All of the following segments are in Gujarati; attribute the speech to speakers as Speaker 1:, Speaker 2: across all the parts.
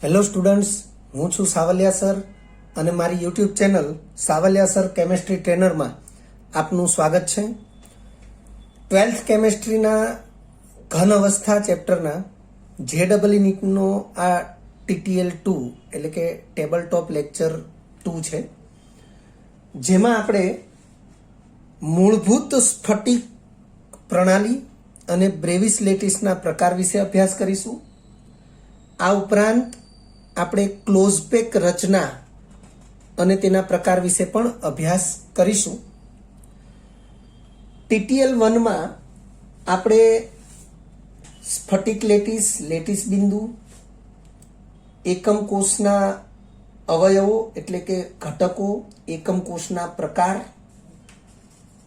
Speaker 1: હેલો સ્ટુડન્ટ્સ, હું છું સાવલિયા સર અને મારી YouTube channel Savaliya sir chemistry ટ્રેનરમાં આપનું સ્વાગત છે. 12th કેમેસ્ટ્રીના ઘન અવસ્થા ચેપ્ટરના JEE નીટનો આ TTL 2 એટલે કે ટેબલ ટોપ લેક્ચર 2 છે, જેમાં આપણે મૂળભૂત સ્ફટિક પ્રણાલી અને બ્રેવિસ લેટિસના પ્રકાર વિશે અભ્યાસ કરીશું. આ ઉપરાંત આપણે ક્લોઝ પેક રચના અને તેના પ્રકાર વિશે પણ અભ્યાસ કરીશું. TTL 1માં આપણે સ્ફટિક લેટિસ, લેટિસ બિંદુ, એકમ કોષના અવયવો એટલે કે ઘટકો, એકમ કોષના પ્રકાર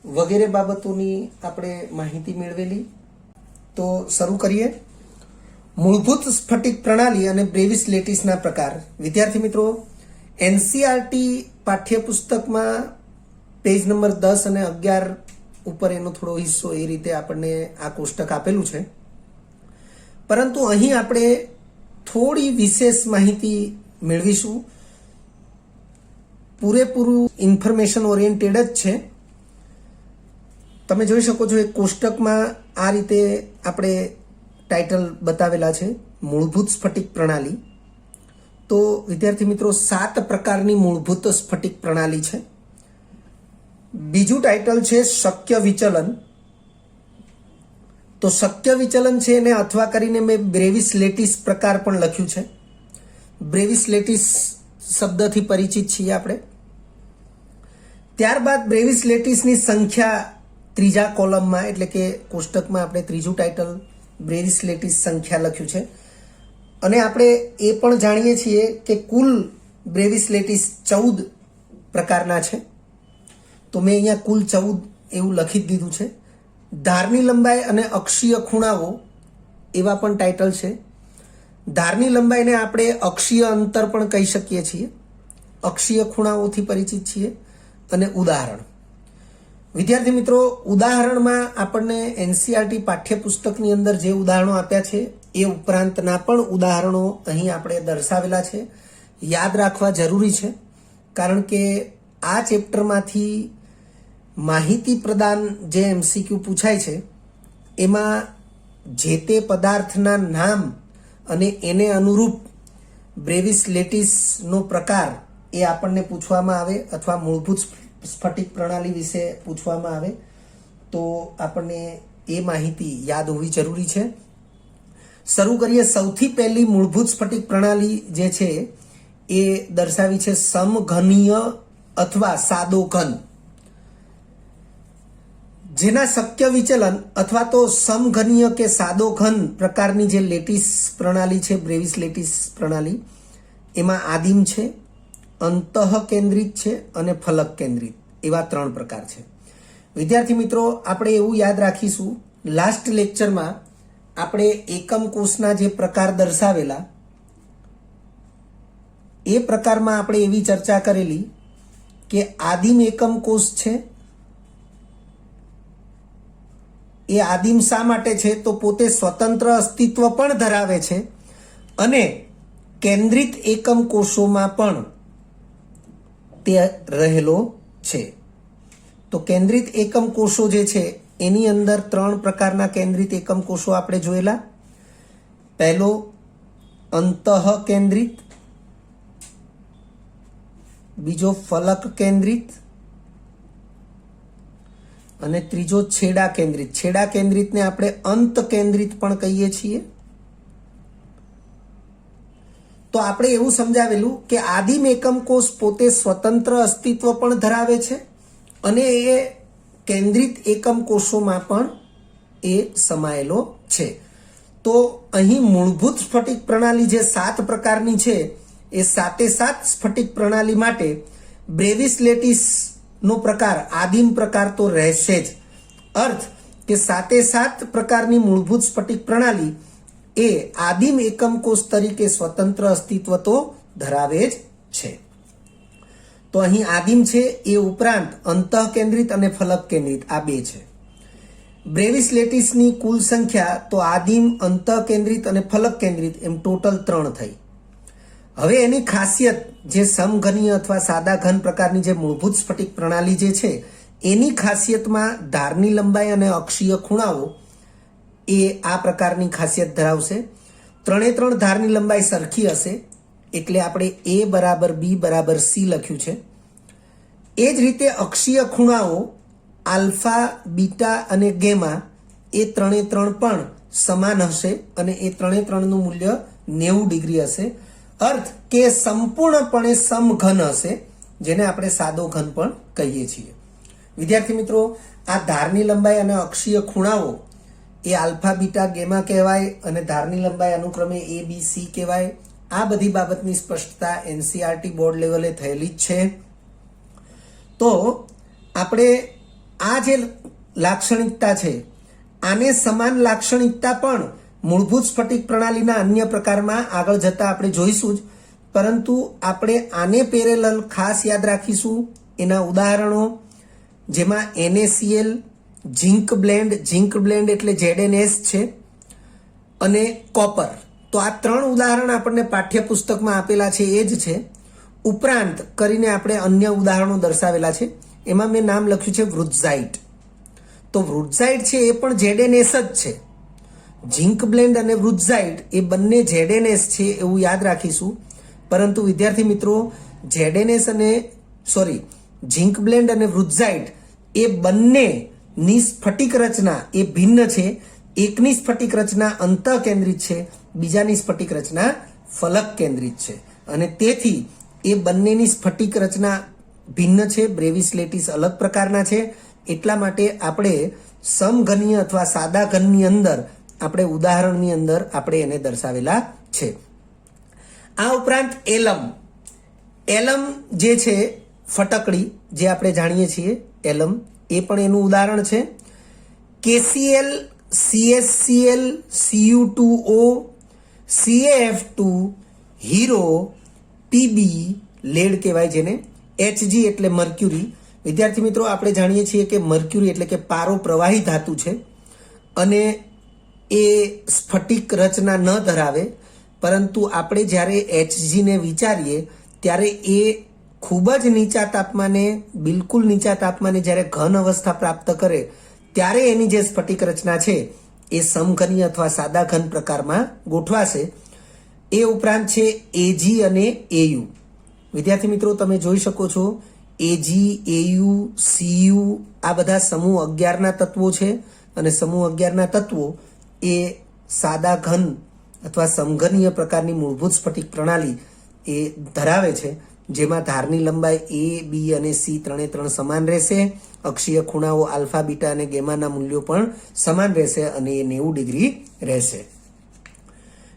Speaker 1: વગેરે બાબતોની આપણે માહિતી મેળવેલી. તો શરૂ કરીએ. મૂળભૂત સ્ફટિક પ્રણાલી અને બ્રેવિસ લેટિસના પ્રકાર. વિદ્યાર્થી મિત્રો, NCERT પાઠ્યપુસ્તકમાં પેજ નંબર 10 અને 11 ઉપર એનો થોડો હિસ્સો એ રીતે આપણને આ કોષ્ટક આપેલું છે, પરંતુ અહીં આપણે થોડી વિશેષ માહિતી મેળવીશું. પૂરેપૂરું ઇન્ફોર્મેશન ઓરિએન્ટેડ જ છે. તમે જોઈ શકો છો એક કોષ્ટકમાં આ રીતે આપણે ટાઇટલ બતાવેલા છે, મૂળભૂત સ્ફટિક પ્રણાલી. તો વિદ્યાર્થી મિત્રો, 7 પ્રકારની મૂળભૂત સ્ફટિક પ્રણાલી છે. બીજું ટાઇટલ છે શક્ય વિચલન. તો શક્ય વિચલન છે એને અથવા કરીને મેં બ્રેવિસ લેટિસ પ્રકાર પણ લખ્યું છે. બ્રેવિસ લેટિસ શબ્દથી પરિચિત છીએ આપણે. ત્યારબાદ બ્રેવિસ લેટિસની સંખ્યા ત્રીજા કોલમમાં એટલે કે કોષ્ટકમાં આપણે ત્રીજું ટાઇટલ બ્રેવિસ લેટિસ સંખ્યા લખ્યું છે. અને આપણે એ પણ જાણીએ છીએ કે કુલ બ્રેવિસ લેટિસ 14 પ્રકારના છે. તો મેં અહીંયા કુલ 14 એવું લખી જ દીધું છે. ધારની લંબાઈ અને અક્ષીય ખૂણાઓ એવા પણ ટાઇટલ છે. ધારની લંબાઈને આપણે અક્ષીય અંતર પણ કહી શકીએ છીએ. અક્ષીય ખૂણાઓથી પરિચિત છીએ. અને ઉદાહરણ. વિદ્યાર્થી મિત્રો, ઉદાહરણમાં આપણને NCERT પાઠ્યપુસ્તકની અંદર જે ઉદાહરણો આપ્યા છે એ ઉપરાંતના પણ ઉદાહરણો અહીં આપણે દર્શાવેલા છે. યાદ રાખવા જરૂરી છે, કારણ કે આ ચેપ્ટરમાંથી માહિતી પ્રદાન જે MCQ પૂછાય છે એમાં જે તે પદાર્થના નામ અને એને અનુરૂપ બ્રેવિસ લેટિસનો પ્રકાર એ આપણને પૂછવામાં આવે, અથવા મૂળભૂત સ્ફટિક પ્રણાલી વિશે પૂછવામાં આવે તો આપણને એ માહિતી યાદ હોવી જરૂરી છે. શરૂ કરીએ. સૌથી પહેલી મૂળભૂત સ્ફટિક પ્રણાલી જે છે એ દર્શાવી છે સમઘનીય અથવા સાદો ઘન, જેના શક્ય વિચલન અથવા તો સમઘનીય કે સાદો ઘન પ્રકારની જે લેટિસ પ્રણાલી છે, બ્રેવિસ લેટિસ પ્રણાલી, એમાં આદિમ છે, અંતઃ કેન્દ્રિત છે અને ફલક કેન્દ્રિત એવા 3 પ્રકાર છે. વિદ્યાર્થી મિત્રો, આપણે એવું યાદ રાખીશું, લાસ્ટ લેક્ચરમાં આપણે એકમ કોષના જે પ્રકાર દર્શાવેલા એ પ્રકારમાં આપણે એવી ચર્ચા કરેલી કે આદિમ એકમ કોષ છે એ આદિમ શા માટે છે? તો પોતે સ્વતંત્ર અસ્તિત્વ પણ ધરાવે છે અને કેન્દ્રિત એકમ કોષોમાં પણ તે રહેલો છે. તો કેન્દ્રિત એકમ કોષો જે છે એની અંદર 3 પ્રકારના કેન્દ્રિત એકમ કોષો આપણે જોયેલા. પહેલો અંતઃ કેન્દ્રિત, બીજો ફલક કેન્દ્રિત અને ત્રીજો છેડા કેન્દ્રિત. છેડા કેન્દ્રિતને આપણે અંત કેન્દ્રિત પણ કહીએ છીએ. તો આપણે એવું સમજાવેલું કે આદિમ એકમ કોષ પોતે સ્વતંત્ર અસ્તિત્વ પણ ધરાવે છે અને એ કેન્દ્રિત એકમ કોષોમાં પણ એ સમાયેલો છે. તો અહીં મૂળભૂત સ્ફટિક પ્રણાલી જે 7 પ્રકારની છે એ 7 સ્ફટિક પ્રણાલી માટે બ્રેવિસ લેટિસનો પ્રકાર આદિમ પ્રકાર તો રહેશે જ. અર્થ કે 7 પ્રકારની મૂળભૂત સ્ફટિક પ્રણાલી એ આદિમ એકમ કોષ તરીકે સ્વતંત્ર અસ્તિત્વ તો ધરાવે જ છે. તો અહીં આદિમ છે, એ ઉપરાંત અંતઃ કેન્દ્રિત અને ફલક કેન્દ્રિત આ 2 છે. બ્રેવિસ લેટિસની કુલ સંખ્યા તો આદિમ, અંતઃ કેન્દ્રિત અને ફલક કેન્દ્રિત એમ ટોટલ 3 થઈ. હવે એની ખાસિયત જે સમઘનીય અથવા સાદા ઘન પ્રકારની જે મૂળભૂત સ્ફટિક પ્રણાલી જે છે એની ખાસિયતમાં ધારની લંબાઈ અને અક્ષીય ખૂણાઓ એ આ પ્રકારની ખાસિયત ધરાવશે. 3 ધારની લંબાઈ સરખી હશે એટલે આપણે A બરાબર B બરાબર C લખ્યું છે. એ જ રીતે અક્ષીય ખૂણાઓ આલ્ફા, બીટા અને ગેમા એ 3 પણ સમાન હશે અને એ 3 નું મૂલ્ય 90 ડિગ્રી હશે. અર્થ કે સંપૂર્ણપણે સમઘન હશે, જેને આપણે સાદો ઘન પણ કહીએ છીએ. વિદ્યાર્થી મિત્રો, આ ધારની લંબાઈ અને અક્ષીય ખૂણાઓ એ આલ્ફા, બીટા, ગેમા કહેવાય અને ધારની લંબાઈ અનુક્રમે A, B, C કહેવાય. આ બધી બાબતની સ્પષ્ટતા એનસીઆરટી બોર્ડ લેવલે થયેલી જ છે. તો આપણે આ જે લાક્ષણિકતા છે આને સમાન લાક્ષણિકતા પણ મૂળભૂત સ્ફટિક પ્રણાલીના અન્ય પ્રકારમાં આગળ જતા આપણે જોઈશું જ, પરંતુ આપણે આને પેરેલલ ખાસ યાદ રાખીશું એના ઉદાહરણો, જેમાં NaCl, ઝિંક બ્લેન્ડ એટલે ZnS છે, અને કોપર. તો આ 3 ઉદાહરણ આપણને પાઠ્યપુસ્તકમાં આપેલા છે એ જ છે. ઉપરાંત કરીને આપણે અન્ય ઉદાહરણો દર્શાવેલા છે. એમાં મેં નામ લખ્યું છે વૃત્ઝાઇટ. તો વૃત્ઝાઇટ છે એ પણ ZnS જ છે. ઝિંક બ્લેન્ડ અને વૃત્ઝાઇટ એ બંને ZnS છે એવું યાદ રાખીશું. પરંતુ વિદ્યાર્થી મિત્રો, ઝિંક બ્લેન્ડ અને વૃત્ઝાઇટ એ બંનેની સ્ફટિક રચના એ ભિન્ન છે. એકની સ્ફટિક રચના અંતઃ કેન્દ્રિત છે, બીજાની સ્ફટિક રચના ફલક કેન્દ્રિત છે, અને તેથી એ બંનેની સ્ફટિક રચના ભિન્ન છે. બ્રેવિસ લેટિસ અલગ પ્રકારના છે. એટલા માટે આપણે સમઘનીય અથવા સાદા ઘનની અંદર આપણે ઉદાહરણની અંદર આપણે એને દર્શાવેલા છે. આ ઉપરાંત એલમ જે છે ફટકડી, જે આપણે જાણીએ છીએ એલમ, એ પણ એનું ઉદાહરણ છે. KCl, CSCl, Cu2O, CaF2, hero, PB lead કહેવાય જેને, Hg એટલે મર્ક્યુરી. વિદ્યાર્થી મિત્રો, આપણે જાણીએ છીએ કે મર્ક્યુરી એટલે કે પારો પ્રવાહી ધાતુ છે અને એ સ્ફટિક રચના ન ધરાવે, પરંતુ આપણે જ્યારે Hg ને વિચારીએ ત્યારે એ ખૂબ જ નીચા તાપમાને, બિલકુલ નીચા તાપમાને જ્યારે ઘન અવસ્થા પ્રાપ્ત કરે ત્યારે એની જે સ્ફટિક રચના છે એ સમઘનીય અથવા સાદા ઘન પ્રકારમાં ગોઠવાશે. એ ઉપરાંત છે Ag અને Au. વિદ્યાર્થી મિત્રો, તમે જોઈ શકો છો Ag, Au, Cu આ બધા સમૂહ 11ના તત્વો છે અને સમૂહ 11ના તત્વો એ સાદા ઘન અથવા સમઘનીય પ્રકારની મૂળભૂત સ્ફટિક પ્રણાલી એ ધરાવે છે, જેમાં ધારની લંબાઈ A, B અને C 3 સમાન રહેશે. અક્ષીય ખૂણાઓ આલ્ફા, બીટા અને ગેમાના મૂલ્યો પણ સમાન રહેશે અને એ 90 ડિગ્રી રહેશે.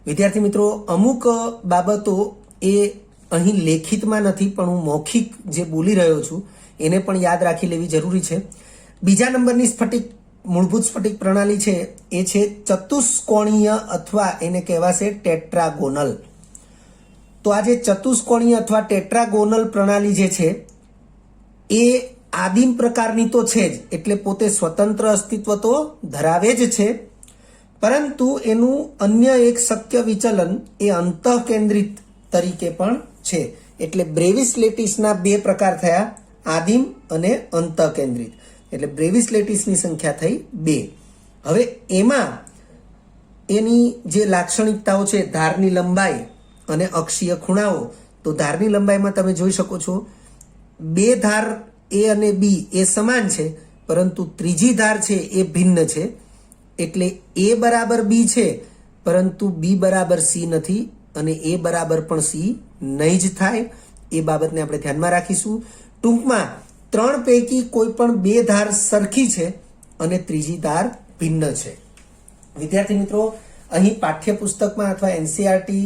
Speaker 1: વિદ્યાર્થી મિત્રો, અમુક બાબતો એ અહીં લેખિતમાં નથી, પણ હું મૌખિક જે બોલી રહ્યો છું એને પણ યાદ રાખી લેવી જરૂરી છે. બીજા નંબરની મૂળભૂત સ્ફટિક પ્રણાલી છે એ છે ચતુષ્કોણીય અથવા એને કહેવાશે ટેટ્રાગોનલ. તો આ જે ચતુષ્કોણીય અથવા ટેટ્રાગોનલ પ્રણાલી જે છે એ આદિમ પ્રકારની તો છે જ, એટલે પોતે સ્વતંત્ર અસ્તિત્વ તો ધરાવે જ છે, પરંતુ એનું અન્ય એક શક્ય વિચલન એ અંતઃ કેન્દ્રિત તરીકે પણ છે. એટલે બ્રેવિસ લેટિસના 2 પ્રકાર થયા, આદિમ અને અંતઃ કેન્દ્રિત. એટલે બ્રેવિસ લેટિસની સંખ્યા થઈ 2. હવે એમાં એની જે લાક્ષણિકતાઓ છે ધારની લંબાઈ અને અક્ષીય ખૂણાઓ, તો ધારની લંબાઈમાં તમે જોઈ શકો છો 2 ધાર A અને B એ સમાન છે, પરંતુ ત્રીજી ધાર છે એ ભિન્ન છે. એટલે A બરાબર B છે, પરંતુ B બરાબર C નથી અને A બરાબર પણ C નહીં જ થાય. એ બાબતને આપણે ધ્યાનમાં રાખીશું. ટૂંકમાં 3 પૈકી કોઈ પણ 2 ધાર સરખી છે અને ત્રીજી ધાર ભિન્ન છે. વિદ્યાર્થી મિત્રો, અહીં પાઠ્યપુસ્તકમાં અથવા એનસીઆરટી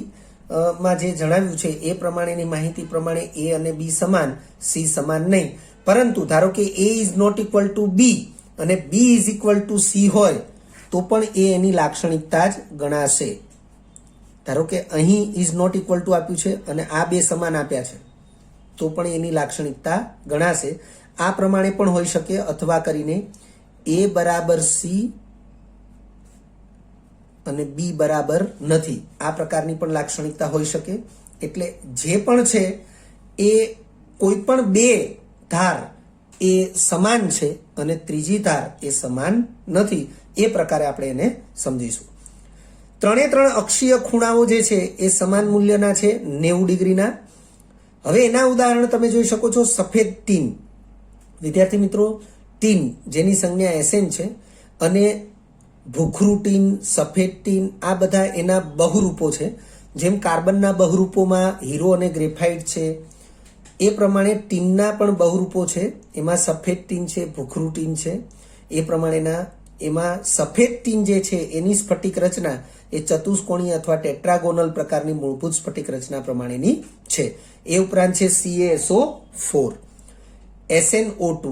Speaker 1: માં જે જણાવ્યું છે એ પ્રમાણેની માહિતી પ્રમાણે A અને B સમાન, C સમાન નહીં. પરંતુ ધારો કે A is not equal to B અને B is equal to C હોય તો પણ એ એની લાક્ષણિકતા જ ગણાશે. ધારો કે અહીં ઇઝ નોટ ઇક્વલ ટુ આપ્યું છે અને આ 2 સમાન આપ્યા છે તો પણ એની લાક્ષણિકતા ગણાશે. આ પ્રમાણે પણ હોઈ શકે, અથવા કરીને A બરાબર C અને B બરાબર નથી, આ પ્રકારની પણ લાક્ષણિકતા હોઈ શકે. એટલે જે પણ છે એ કોઈ પણ બે ધાર એ સમાન છે અને ત્રીજી ધાર એ સમાન નથી, એ પ્રકારે આપણે એને સમજીશું. 3 અક્ષીય ખૂણાઓ જે છે એ સમાન મૂલ્યના છે 90 ડિગ્રીના. હવે એના ઉદાહરણ તમે જોઈ શકો છો. સફેદ ટીન, વિદ્યાર્થી મિત્રો, ટીન જેની સંજ્ઞા SN છે, અને ભૂખરું ટીન, સફેદ ટીન, આ બધા એના બહુરૂપો છે. જેમ કાર્બનના બહુરૂપોમાં હીરો અને ગ્રેફાઇટ છે, એ પ્રમાણે ટીનના પણ બહુરૂપો છે. એમાં સફેદ ટીન છે, ભૂખરું ટીન છે. એ પ્રમાણેના એમાં સફેદ ટીન જે છે એની સ્ફટિક રચના એ ચતુષ્કોણીય અથવા ટેટ્રાગોનલ પ્રકારની મૂળભૂત સ્ફટિક રચના પ્રમાણેની છે. એ ઉપરાંત છે CaSO4, SnO2.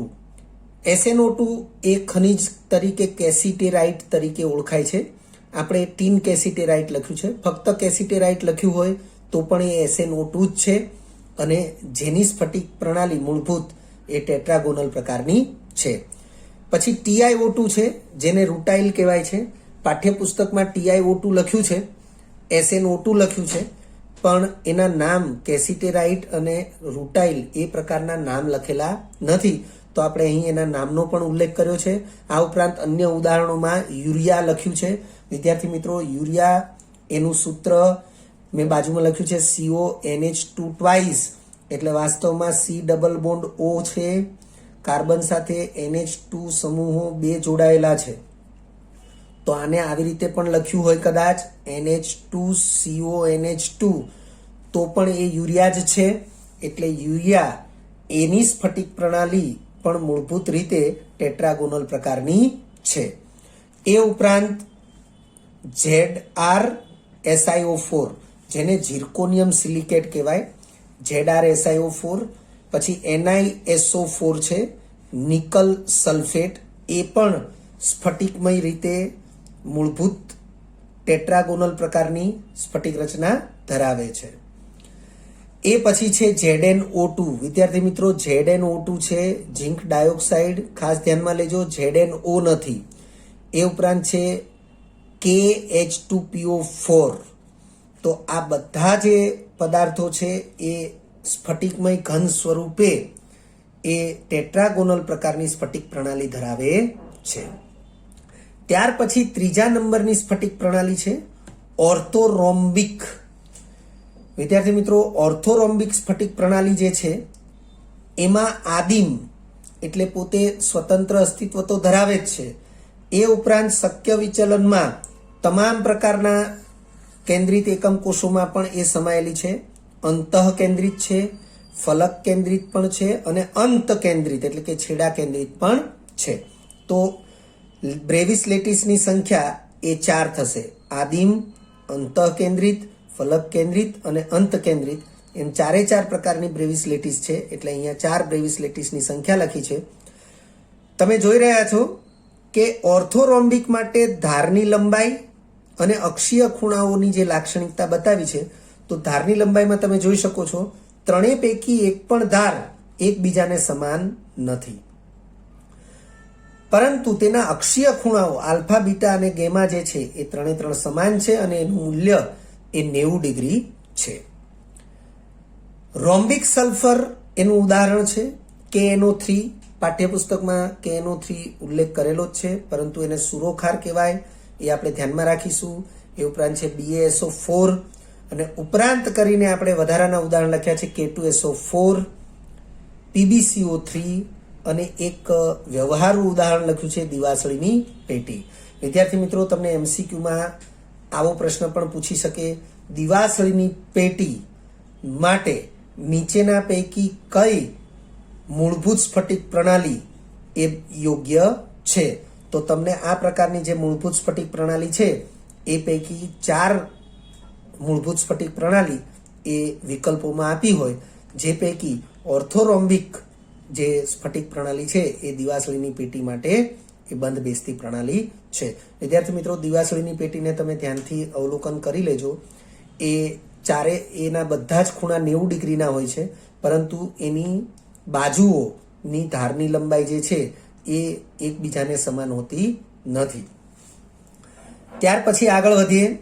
Speaker 1: SnO2 એ ખનિજ તરીકે કેસિટેરાઇટ તરીકે ઓળખાય છે. આપણે ટીન કેસિટેરાઇટ લખ્યું છે, ફક્ત કેસિટેરાઇટ લખ્યું હોય તો પણ એ SnO2 જ છે, અને જેની સ્ફટિક પ્રણાલી મૂળભૂત એ ટેટ્રાગોનલ પ્રકારની છે. પછી TiO2 છે, જેને રૂટાઇલ કહેવાય છે. પાઠ્યપુસ્તકમાં TiO2 લખ્યું છે, SnO2 લખ્યું છે, પણ એના નામ કેસિટેરાઇટ અને રૂટાઇલ એ પ્રકારના નામ લખેલા નથી, તો આપણે અહીં એના નામનો પણ ઉલ્લેખ કર્યો છે. આ ઉપરાંત અન્ય ઉદાહરણોમાં યુરિયા લખ્યું છે. વિદ્યાર્થી મિત્રો, યુરિયા એનું સૂત્ર મેં બાજુમાં લખ્યું છે CONH2 ટ્વાઇસ, એટલે વાસ્તવમાં C ડબલ બોન્ડ O છે. કાર્બન સાથે NH2 સમૂહો 2 જોડાયેલા છે, તો આને આવી રીતે પણ લખ્યું હોય કદાચ NH2CONH2, તો પણ એ યુરિયા જ છે. એટલે યુરિયા એની સ્ફટિક પ્રણાલી પણ મૂળભૂત રીતે ટેટ્રાગોનલ પ્રકારની છે. એ ઉપરાંત ZrSiO4, જેને ઝિર્કોનિયમ સિલિકેટ કહેવાય, ZrSiO4. પછી NiSO4 છે, નિકલ સલ્ફેટ, એ પણ સ્ફટિકમય રીતે મૂળભૂત ટેટ્રાગોનલ પ્રકારની સ્ફટિક રચના ધરાવે છે. એ પછી છે ZnO2. વિદ્યાર્થી મિત્રો, ZnO2 છે ઝિંક ડાયોક્સાઇડ, ખાસ ધ્યાનમાં લેજો, ZnO નથી. એ ઉપરાંત છે KH2PO4. તો આ બધા જે પદાર્થો છે એ સ્ફટિકમય ઘન સ્વરૂપે એ ટેટ્રાગોનલ પ્રકારની સ્ફટિક પ્રણાલી ધરાવે છે. ત્યાર પછી ત્રીજા નંબરની સ્ફટિક પ્રણાલી છે ઓર્થોરોમ્બિક. વિદ્યાર્થી મિત્રો, ઓર્થોરોમ્બિક સ્ફટિક પ્રણાલી જે છે એમાં આદિમ એટલે પોતે સ્વતંત્ર અસ્તિત્વ તો ધરાવે જ છે. એ ઉપરાંત શક્ય વિચલનમાં તમામ પ્રકારના કેન્દ્રિત એકમ કોષોમાં પણ એ સમાયેલી છે. અંતઃ કેન્દ્રિત છે, ફલક કેન્દ્રિત પણ છે, અને અંત કેન્દ્રિત એટલે કે છેડા કેન્દ્રિત પણ છે. તો બ્રેવિસ લેટિસની સંખ્યા એ 4 થશે. આદિમ, અંતઃ કેન્દ્રિત, ફલક કેન્દ્રિત અને અંત કેન્દ્રિત, એમ 4 પ્રકારની બ્રેવિસ લેટિસ છે. એટલે અહીંયા 4 બ્રેવિસ લેટિસની સંખ્યા લખી છે. તમે જોઈ રહ્યા છો કે ઓર્થોરોમ્બિક માટે ધારની લંબાઈ અને અક્ષીય ખૂણાઓની જે લાક્ષણિકતા બતાવી છે, તો ધારની લંબાઈમાં તમે જોઈ શકો છો ત્રણેય પૈકી એક પણ ધાર એકબીજાને સમાન નથી, પરંતુ તેના અક્ષીય ખૂણાઓ આલ્ફા, બીટા અને ગેમા જે છે એ 3 સમાન છે, અને એનું મૂલ્ય એ 90 ડિગ્રી છે. રોમ્બિક સલ્ફર એનું ઉદાહરણ છે KNO3. પાઠ્યપુસ્તકમાં KNO3 ઉલ્લેખ કરેલો જ છે, પરંતુ એને સુરોખાર કહેવાય, એ આપણે ધ્યાનમાં રાખીશું. એ ઉપરાંત છે BaSO4, અને ઉપરાંત કરીને આપણે વધારાના ઉદાહરણ લખ્યા છે K2SO4, PbCO3, અને એક વ્યવહારુ ઉદાહરણ લખ્યું છે દિવાસળીની પેટી. વિદ્યાર્થી મિત્રો, તમને MCQમાં આવો પ્રશ્ન પણ પૂછી શકે, દિવાસળીની પેટી માટે નીચેના પૈકી કઈ મૂળભૂત સ્ફટિક પ્રણાલી એ યોગ્ય છે? તો તમને આ પ્રકારની જે મૂળભૂત સ્ફટિક પ્રણાલી છે એ પૈકી 4 મૂળભૂત સ્ફટિક પ્રણાલી એ વિકલ્પોમાં આપી હોય, જે પૈકી ઓર્થોરોમ્બિક જે સ્ફટિક પ્રણાલી છે એ દિવાસળીની પેટી માટે એ બંધ બેસતી પ્રણાલી છે. વિદ્યાર્થી મિત્રો, દિવાસળીની પેટીને તમે ધ્યાનથી અવલોકન કરી લેજો. એ એના બધા જ ખૂણા 90 ડિગ્રીના હોય છે, પરંતુ એની બાજુઓની ધારની લંબાઈ જે છે એ એકબીજાને સમાન હોતી નથી. ત્યાર પછી આગળ વધીએ.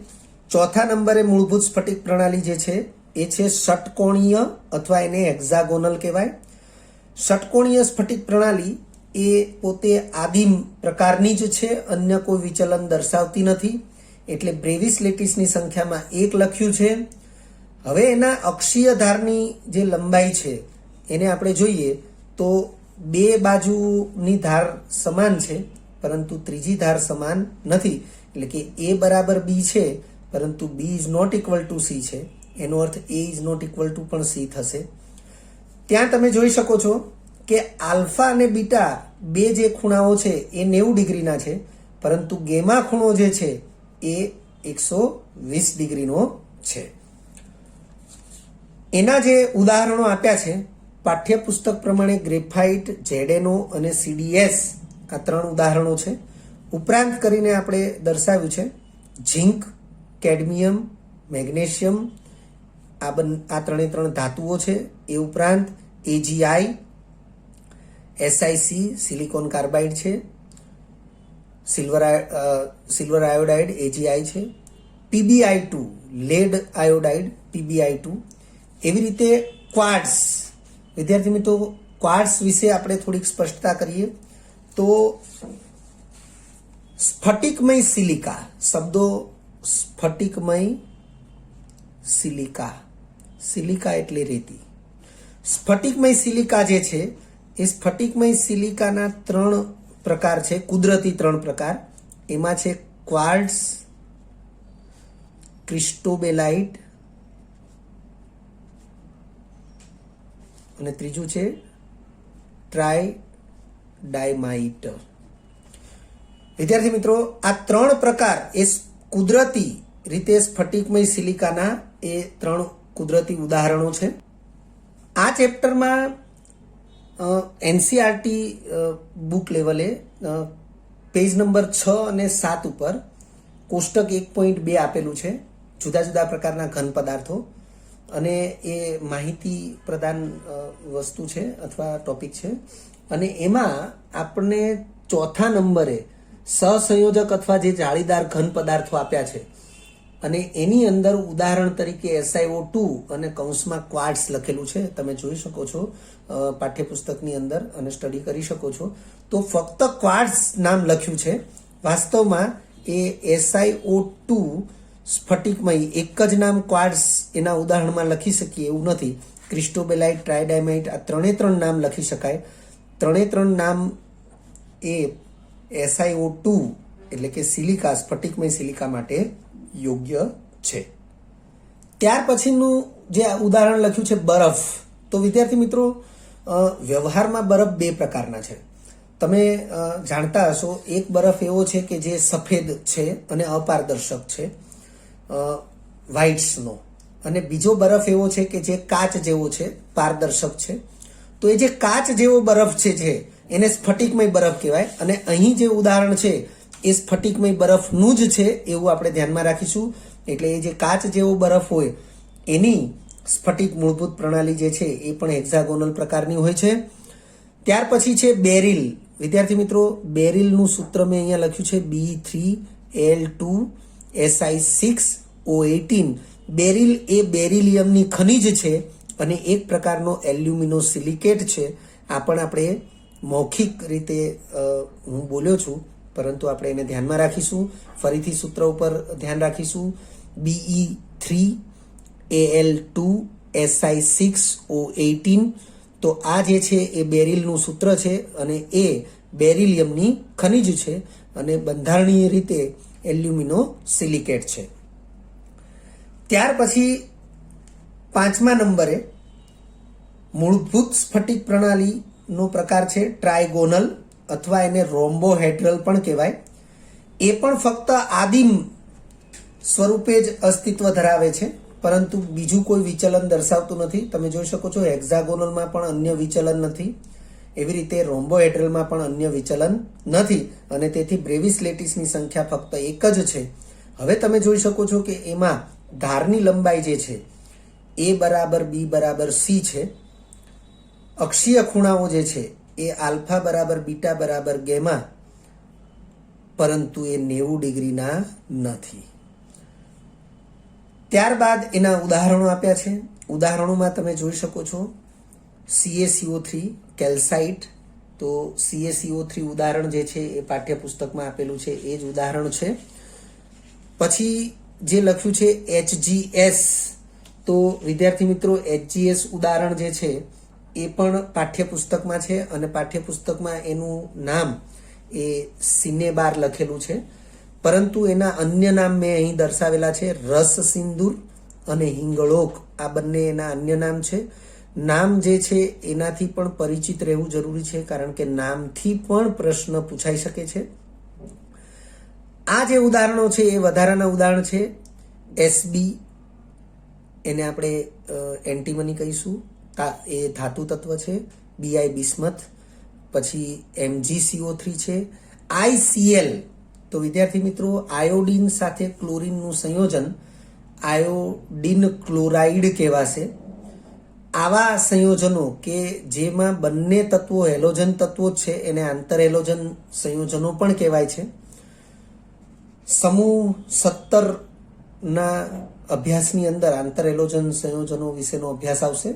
Speaker 1: ચોથા નંબરે મૂળભૂત સ્ફટિક પ્રણાલી જે છે એ છે ષટકોણીય અથવા એને હેક્ઝાગોનલ કહેવાય. ષટકોણીય સ્ફટિક પ્રણાલી એ પોતે આદિમ પ્રકારની જ છે, અન્ય કોઈ વિચલન દર્શાવતી નથી, એટલે બ્રેવિસ લેટિસની સંખ્યામાં 1 લખ્યું છે. હવે એના અક્ષીય ધારની જે લંબાઈ છે એને આપણે જોઈએ તો બે બાજુની ધાર સમાન છે, પરંતુ ત્રીજી ધાર સમાન નથી. એટલે કે a બરાબર b છે, પરંતુ b is not equal to c છે. એનો અર્થ a is not equal to પણ c થશે. ત્યાં તમે જોઈ શકો છો કે આલ્ફા અને બીટા બે જે ખૂણાઓ છે એ 90 ડિગ્રીના છે, પરંતુ ગેમા ખૂણો જે છે એ 120 ડિગ્રીનો છે. એના જે ઉદાહરણો આપ્યા છે પાઠ્યપુસ્તક પ્રમાણે ગ્રેફાઇટ, ZNO અને CDS આ 3 ઉદાહરણો છે. ઉપરાંત કરીને આપણે દર્શાવ્યું છે ઝિંક, કેડમિયમ, મેગ્નેશિયમ, આ 3 ધાતુઓ છે. એ ઉપરાંત AgI, SiC સિલિકોન કાર્બાઇડ છે, સિલ્વર આયોડાઇડ AgI છે, PbI2 લેડ આયોડાઇડ PbI2. એવી રીતે ક્વાર્ટઝ. વિદ્યાર્થી મિત્રો, ક્વાર્ટઝ વિશે આપણે થોડીક સ્પષ્ટતા કરીએ તો સ્ફટિકમય સિલિકા, શબ્દો સ્ફટિકમય સિલિકા, સિલિકા એટલે રેતી. સ્ફટિકમય સિલિકા જે છે એ સ્ફટિકમય સિલિકાના 3 પ્રકાર છે, કુદરતી 3 પ્રકાર. એમાં છે ક્વાર્ટઝ, ક્રિસ્ટોબેલાઇટ અને ત્રીજું છે ટ્રાઇડાયમાઇટ. વિદ્યાર્થી મિત્રો, આ 3 પ્રકાર એ કુદરતી રીતે સ્ફટિકમય સિલિકાના એ 3 કુદરતી ઉદાહરણો છે. આ ચેપ્ટરમાં NCERT બુક લેવલે પેજ નંબર 6 અને 7 ઉપર કોષ્ટક 1.2 આપેલું છે, જુદા જુદા પ્રકારના ઘન પદાર્થો, અને એ માહિતી પ્રદાન વસ્તુ છે અથવા ટોપિક છે. અને એમાં આપણને 4થા નંબરે સહસંયોજક અથવા જે જાળીદાર ઘન પદાર્થો આપ્યા છે, અને એની અંદર ઉદાહરણ તરીકે SiO2 અને કૌંસમાં ક્વાર્ટઝ લખેલું છે. તમે જોઈ શકો છો પાઠ્યપુસ્તકની અંદર અને સ્ટડી કરી શકો છો. તો ફક્ત ક્વાર્ટઝ નામ લખ્યું છે. વાસ્તવમાં એ SiO2 સ્ફટિકમય એક જ નામ ક્વાર્ટઝ એના ઉદાહરણમાં લખી શકીએ એવું નથી. ક્રિસ્ટોબેલાઇટ, ટ્રાઇડાયમાઇટ આ 3 નામ લખી શકાય. 3 નામ એ SiO2 એટલે કે સિલિકા, સ્ફટિકમય સિલિકા માટે યોગ્ય છે. ત્યાર પછીનું જે ઉદાહરણ લખ્યું છે બરફ. તો વિદ્યાર્થી મિત્રો, વ્યવહારમાં બરફ 2 પ્રકારના છે. તમે જાણતા હશો, એક બરફ એવો છે કે જે સફેદ છે અને અપારદર્શક છે, વ્હાઇટ્સનો, અને બીજો બરફ એવો છે કે જે કાચ જેવો છે, પારદર્શક છે. તો એ જે કાચ જેવો બરફ છે એને સ્ફટિકમય બરફ કહેવાય. અને અહીં જે ઉદાહરણ છે એ સ્ફટિકમય બરફનું જ છે એવું આપણે ધ્યાનમાં રાખીશું. એટલે એ જે કાચ જેવો બરફ હોય એની સ્ફટિક મૂળભૂત પ્રણાલી જે છે એ પણ હેક્ઝાગોનલ પ્રકારની હોય છે. ત્યાર પછી છે બેરિલ. વિદ્યાર્થી મિત્રો, બેરિલનું સૂત્ર મેં અહીંયા લખ્યું છે B3L2Si6O18. બેરિલ એ બેરિલિયમની ખનિજ છે અને એક પ્રકારનો એલ્યુમિનો સિલિકેટ છે. આ પણ આપણે મૌખિક રીતે હું બોલ્યો છું, પરંતુ આપણે એને ધ્યાનમાં રાખીશું. ફરીથી સૂત્ર ઉપર ધ્યાન રાખીશું. Be3Al2Si6O18. તો આ જે છે એ બેરિલનું સૂત્ર છે અને એ બેરિલિયમની ખનિજ છે અને બંધારણીય રીતે એલ્યુમિનો સિલિકેટ છે. ત્યાર પછી 5મા નંબરે મૂળભૂત સ્ફટિક પ્રણાલીનો પ્રકાર છે ટ્રાયગોનલ અથવા એને રોમ્બોહેડ્રલ પણ કહેવાય. એ પણ ફક્ત આદિમ સ્વરૂપે જ અસ્તિત્વ ધરાવે છે, પરંતુ બીજું કોઈ વિચલન દર્શાવતું નથી. તમે જોઈ શકો છો હેક્ઝાગોનલમાં પણ અન્ય વિચલન નથી, એવી રીતે રોમ્બોહેડ્રલમાં પણ અન્ય વિચલન નથી, અને તેથી બ્રેવિસ લેટિસની સંખ્યા ફક્ત 1 જ છે. હવે તમે જોઈ શકો છો કે એમાં ધારની લંબાઈ જે છે A બરાબર B બરાબર C છે. અક્ષીય ખૂણાઓ જે છે એ આલ્ફા બરાબર બીટા બરાબર ગેમા, પરંતુ એ 90 ડિગ્રીના નથી. ત્યારબાદ એના ઉદાહરણો આપ્યા છે. ઉદાહરણોમાં તમે જોઈ શકો છો CaCO3 કેલ્સાઇટ. તો CaCO3 ઉદાહરણ જે છે એ પાઠ્યપુસ્તકમાં આપેલું છે, એ જ ઉદાહરણ છે. પછી જે લખ્યું છે HGS, તો વિદ્યાર્થી મિત્રો HGS ઉદાહરણ જે છે એ પણ પાઠ્યપુસ્તકમાં છે અને પાઠ્યપુસ્તકમાં એનું નામ એ સિનેબાર લખેલું છે, પરંતુ એના અન્ય નામ મેં અહીં દર્શાવેલા છે. રસ સિંદૂર અને હિંગળોક આ બંને એના અન્ય નામ છે. નામ જે છે એનાથી પણ પરિચિત રહેવું જરૂરી છે, કારણ કે નામથી પણ પ્રશ્ન પૂછાઈ શકે છે. આ જે ઉદાહરણો છે એ વધારાના ઉદાહરણ છે. SB એને આપણે એન્ટીમની કહીશું, એ ધાતુ તત્વ છે. BI bismuth. પછી MgCO3 છે. ICl તો વિદ્યાર્થી મિત્રો આયોડીન સાથે ક્લોરીનનું સંયોજન આયોડીન ક્લોરાઇડ કહેવાશે. આવા સંયોજનો કે જેમાં બંને તત્વો હેલોજન તત્વો છે એને આંતર હેલોજન સંયોજનો પણ કહેવાય છે. સમૂહ 17ના અભ્યાસની અંદર આંતર હેલોજન સંયોજનો વિશેનો અભ્યાસ આવશે.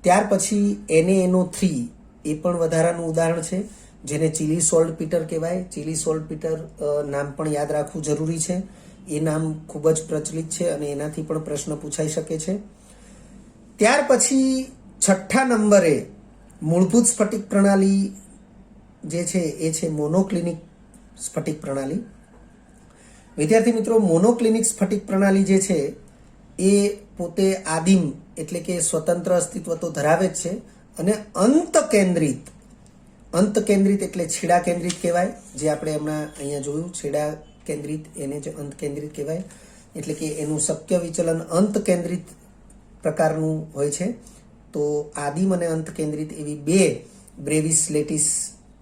Speaker 1: ત્યાર પછી NaNO3 એ પણ વધારાનું ઉદાહરણ છે, જેને ચીલી સોલ્ટ પીટર કહેવાય. ચીલી સોલ્ટ પીટર નામ પણ યાદ રાખવું જરૂરી છે. એ નામ ખૂબ જ પ્રચલિત છે અને એનાથી પણ પ્રશ્ન પૂછાઈ શકે છે. ત્યાર પછી 6ઠ્ઠા નંબરે મૂળભૂત સ્ફટિક પ્રણાલી જે છે એ છે મોનોક્લિનિક સ્ફટિક પ્રણાલી. વિદ્યાર્થી મિત્રો મોનોક્લિનિક સ્ફટિક પ્રણાલી જે છે એ પોતે આદિમ એટલે કે સ્વતંત્ર અસ્તિત્વ તો ધરાવે જ છે અને અંત કેન્દ્રિત એટલે છેડા કેન્દ્રિત કહેવાય. જે આપણે હમણાં અહીંયા જોયું છેડા કેન્દ્રિત, એને જ અંત કેન્દ્રિત કહેવાય. એટલે કે એનું શક્ય વિચલન અંત કેન્દ્રિત પ્રકારનું હોય છે. તો આદિમ અને અંત કેન્દ્રિત એવી બે બ્રેવિસ લેટિસ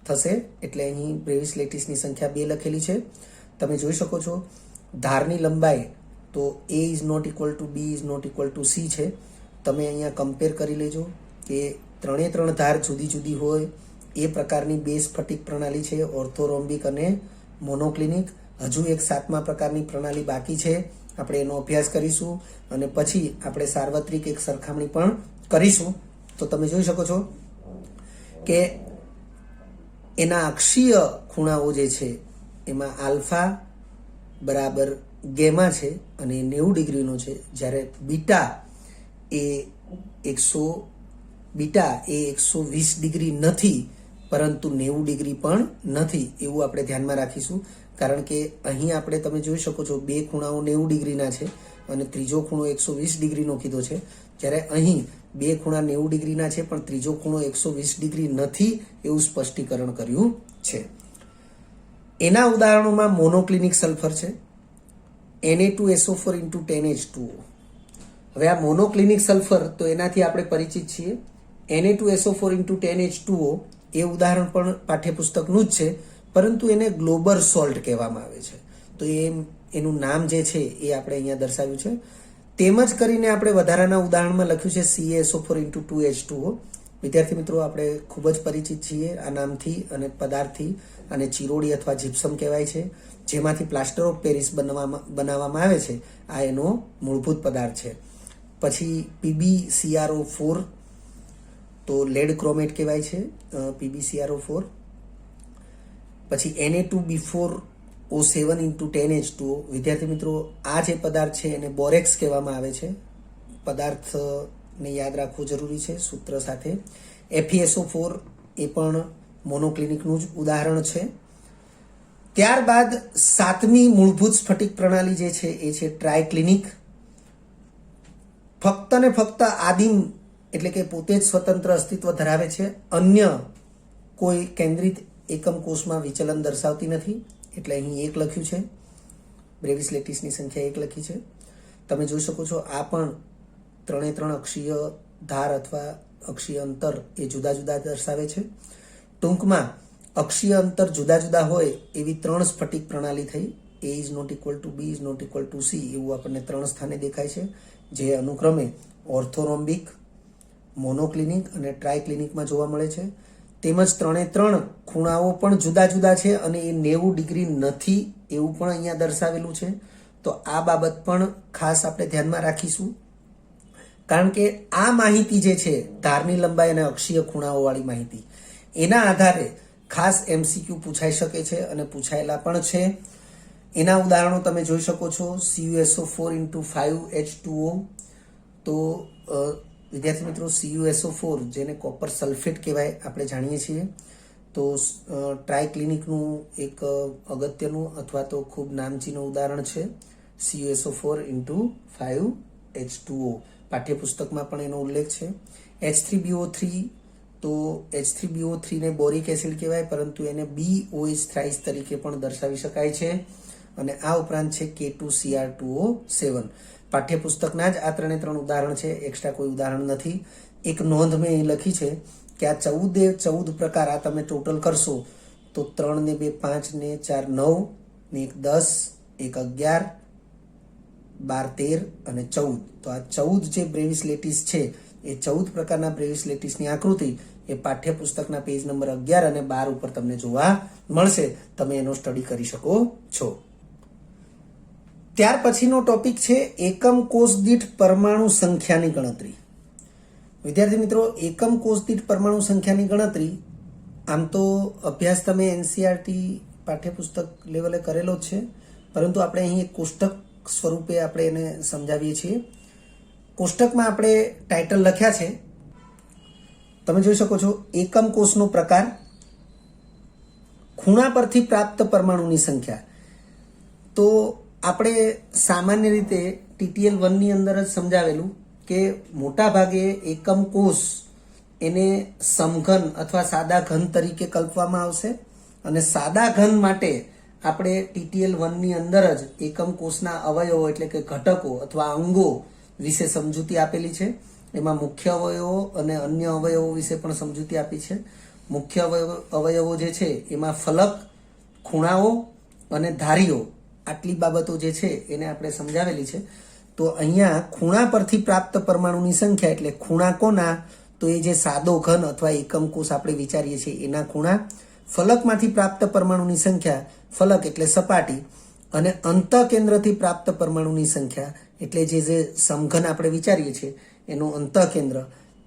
Speaker 1: થશે. એટલે અહીં બ્રેવિસ લેટિસની સંખ્યા 2 લખેલી છે. તમે જોઈ શકો છો ધારની લંબાઈ તો A is not equal to B is not equal to C છે. તમે અહીંયા કમ્પેર કરી લેજો કે 3 ધાર જુદી જુદી હોય એ પ્રકારની બે સ્ફટિક પ્રણાલી છે, ઓર્થોરોમ્બિક અને મોનોક્લિનિક. હજુ એક 7મા પ્રકારની પ્રણાલી બાકી છે, આપણે એનો અભ્યાસ કરીશું અને પછી આપણે સાર્વત્રિક એક સરખામણી પણ કરીશું. તો તમે જોઈ શકો છો કે એના અક્ષીય ખૂણાઓ જે છે એમાં આલ્ફા બરાબર ગેમા છે અને 90 ડિગ્રીનો છે, જ્યારે બીટા એ 120 ડિગ્રી નથી, પરંતુ 90 ડિગ્રી પણ નથી. એવું આપણે ધ્યાનમાં રાખીશું, કારણ કે અહીં આપણે તમે જોઈ શકો છો બે ખૂણાઓ 90 ડિગ્રીના છે અને ત્રીજો ખૂણો 120 ડિગ્રીનો કીધો છે, જ્યારે અહીં બે ખૂણા 90 ડિગ્રીના છે પણ ત્રીજો ખૂણો 120 ડિગ્રી નથી એવું સ્પષ્ટીકરણ કર્યું છે. એના ઉદાહરણોમાં મોનોક્લિનિક સલ્ફર છે, Na2SO4 × 10H2O. હવે આ મોનોક્લિનિક સલ્ફર તો એનાથી આપણે પરિચિત છીએ. Na2SO4 × 10H2O એ ઉદાહરણ પણ પાઠ્યપુસ્તકનું જ છે, પરંતુ એને ગ્લોબલ સોલ્ટ કહેવામાં આવે છે. તો એનું નામ જે છે એ આપણે અહીંયા દર્શાવ્યું છે. તેમજ કરીને આપણે વધારાના ઉદાહરણમાં લખ્યું છે CaSO4 × 2H2O. વિદ્યાર્થી મિત્રો આપણે ખૂબ જ પરિચિત છીએ આ નામથી અને પદાર્થથી, અને ચિરોડી અથવા જીપ્સમ કહેવાય છે, જેમાંથી પ્લાસ્ટર ઓફ પેરિસ બનાવવામાં આવે છે. આ એનો મૂળભૂત પદાર્થ છે. પછી PbCrO4 તો લેડ ક્રોમેટ કહેવાય છે, PbCrO4. પછી Na2B4O7 × 10H2O. વિદ્યાર્થી મિત્રો આ જે પદાર્થ છે એને બોરેક્સ કહેવામાં આવે છે. પદાર્થને યાદ રાખવું જરૂરી છે સૂત્ર સાથે. FeSO4 એ પણ મોનોક્લિનિકનું જ ઉદાહરણ છે. ત્યારબાદ 7મી મૂળભૂત સ્ફટિક પ્રણાલી જે છે એ છે ટ્રાયક્લિનિક. ફક્ત ને ફક્ત આદિમ એટલે કે પોતે જ સ્વતંત્ર અસ્તિત્વ ધરાવે છે, અન્ય કોઈ કેન્દ્રિત એકમ કોષમાં વિચલન દર્શાવતી નથી. એટલે અહીં 1 લખ્યું છે, બ્રેવિસ લેટિસની સંખ્યા 1 લખી છે. તમે જોઈ શકો છો આ પણ 3 અક્ષીય ધાર અથવા અક્ષીય અંતર એ જુદા જુદા દર્શાવે છે. ટૂંકમાં અક્ષીય અંતર જુદા જુદા હોય એવી 3 સ્ફટિક પ્રણાલી થઈ. A is not equal to B is not equal to C એવું આપણને 3 સ્થાને દેખાય છે, જે અનુક્રમે ઓર્થોરોમ્બિક, મોનોક્લિનિક અને ટ્રાયક્લિનિકમાં જોવા મળે છે. તેમજ 3 ખૂણાઓ પણ જુદા જુદા છે અને એ 90 ડિગ્રી નથી એવું પણ અહીંયા દર્શાવેલું છે. તો તો આ બાબત પણ ખાસ આપણે ધ્યાનમાં રાખીશું, કારણ કે આ માહિતી જે છે ધારની લંબાઈ અને અક્ષીય ખૂણાઓ વાળી માહિતી, એના આધારે ખાસ MCQ પૂછાઈ શકે છે અને પૂછાયેલા પણ છે. એના ઉદાહરણો તમે જોઈ શકો છો. CuSO4 × 5H2O. તો વિદ્યાર્થી મિત્રો, CuSO4 જેને કોપર સલ્ફેટ કહેવાય આપણે જાણીએ છીએ, તો ટ્રાયક્લિનિકનું એક અગત્યનું અથવા તો ખૂબ નામચીનું ઉદાહરણ છે CuSO4 × 5H2O. પાઠ્યપુસ્તકમાં પણ એનો ઉલ્લેખ છે. H3BO3, તો H3BO3 ને બોરિક એસિડ કહેવાય, પરંતુ એને BOH થ્રાઇસ તરીકે પણ દર્શાવી શકાય છે. અને આ ઉપરાંત છે K2Cr2O7. પાઠ્યપુસ્તકના જ આ 3 ઉદાહરણ છે, એક્સ્ટ્રા કોઈ ઉદાહરણ નથી. એક નોંધ મેં અહીં લખી છે કે આ 14 પ્રકાર આ તમે ટોટલ કરશો તો 3 ને 2 5 ને 4 9 ને 1 10 1 11 12 13 અને 14. તો આ 14 જે બ્રેવિસ લેટિસ છે એ 14 પ્રકારના બ્રેવિસ લેટિસની આકૃતિ એ પાઠ્યપુસ્તકના પેજ નંબર 11 અને 12 ઉપર તમને જોવા મળશે. તમે એનો સ્ટડી કરી શકો છો. ત્યાર પછીનો ટોપિક છે એકમ કોષ દીઠ પરમાણુ સંખ્યાની ગણતરી. વિદ્યાર્થી મિત્રો, એકમ કોષ દીઠ પરમાણુ સંખ્યાની ગણતરી આમ તો અભ્યાસ તમે NCERT પાઠ્યપુસ્તક લેવલે કરેલો જ છે, પરંતુ આપણે અહીં એક કોષ્ટક સ્વરૂપે આપણે એને સમજાવીએ છીએ. કોષ્ટકમાં આપણે ટાઇટલ લખ્યા છે, તમે જોઈ શકો છો. એકમ કોષનો પ્રકાર, ખૂણા પરથી પ્રાપ્ત પરમાણુની સંખ્યા. તો આપણે સામાન્ય રીતે TTL1 ની અંદર જ સમજાવેલું કે મોટા ભાગે એકમ કોષ એને સમઘન અથવા સાદા ઘન તરીકે કલ્પવામાં આવશે, અને સાદા ઘન માટે આપણે TTL1 ની અંદર જ એકમ કોષના અવયવો એટલે કે ઘટકો અથવા અંગો વિશે સમજૂતી આપેલી છે. એમાં મુખ્ય અવયવો અને અન્ય અવયવો વિશે પણ સમજૂતી આપી છે. મુખ્ય અવયવો જે છે એમાં ફલક, ખૂણાઓ અને ધારીઓ, આટલી બાબતો જે છે એને આપણે સમજાવેલી છે. તો અહીંયા ખૂણા પરથી પ્રાપ્ત પરમાણુની સંખ્યા એટલે ખૂણા કોના, તો એ જે સાદો ઘન અથવા એકમ કોષ આપણે વિચારીએ છીએ એના ખૂણા. ફલકમાંથી પ્રાપ્ત પરમાણુની સંખ્યા, ફલક એટલે સપાટી, અને અંતઃકેન્દ્રથી પ્રાપ્ત પરમાણુની સંખ્યા એટલે જે સમઘન આપણે વિચારીએ છીએ એનું અંતઃકેન્દ્ર,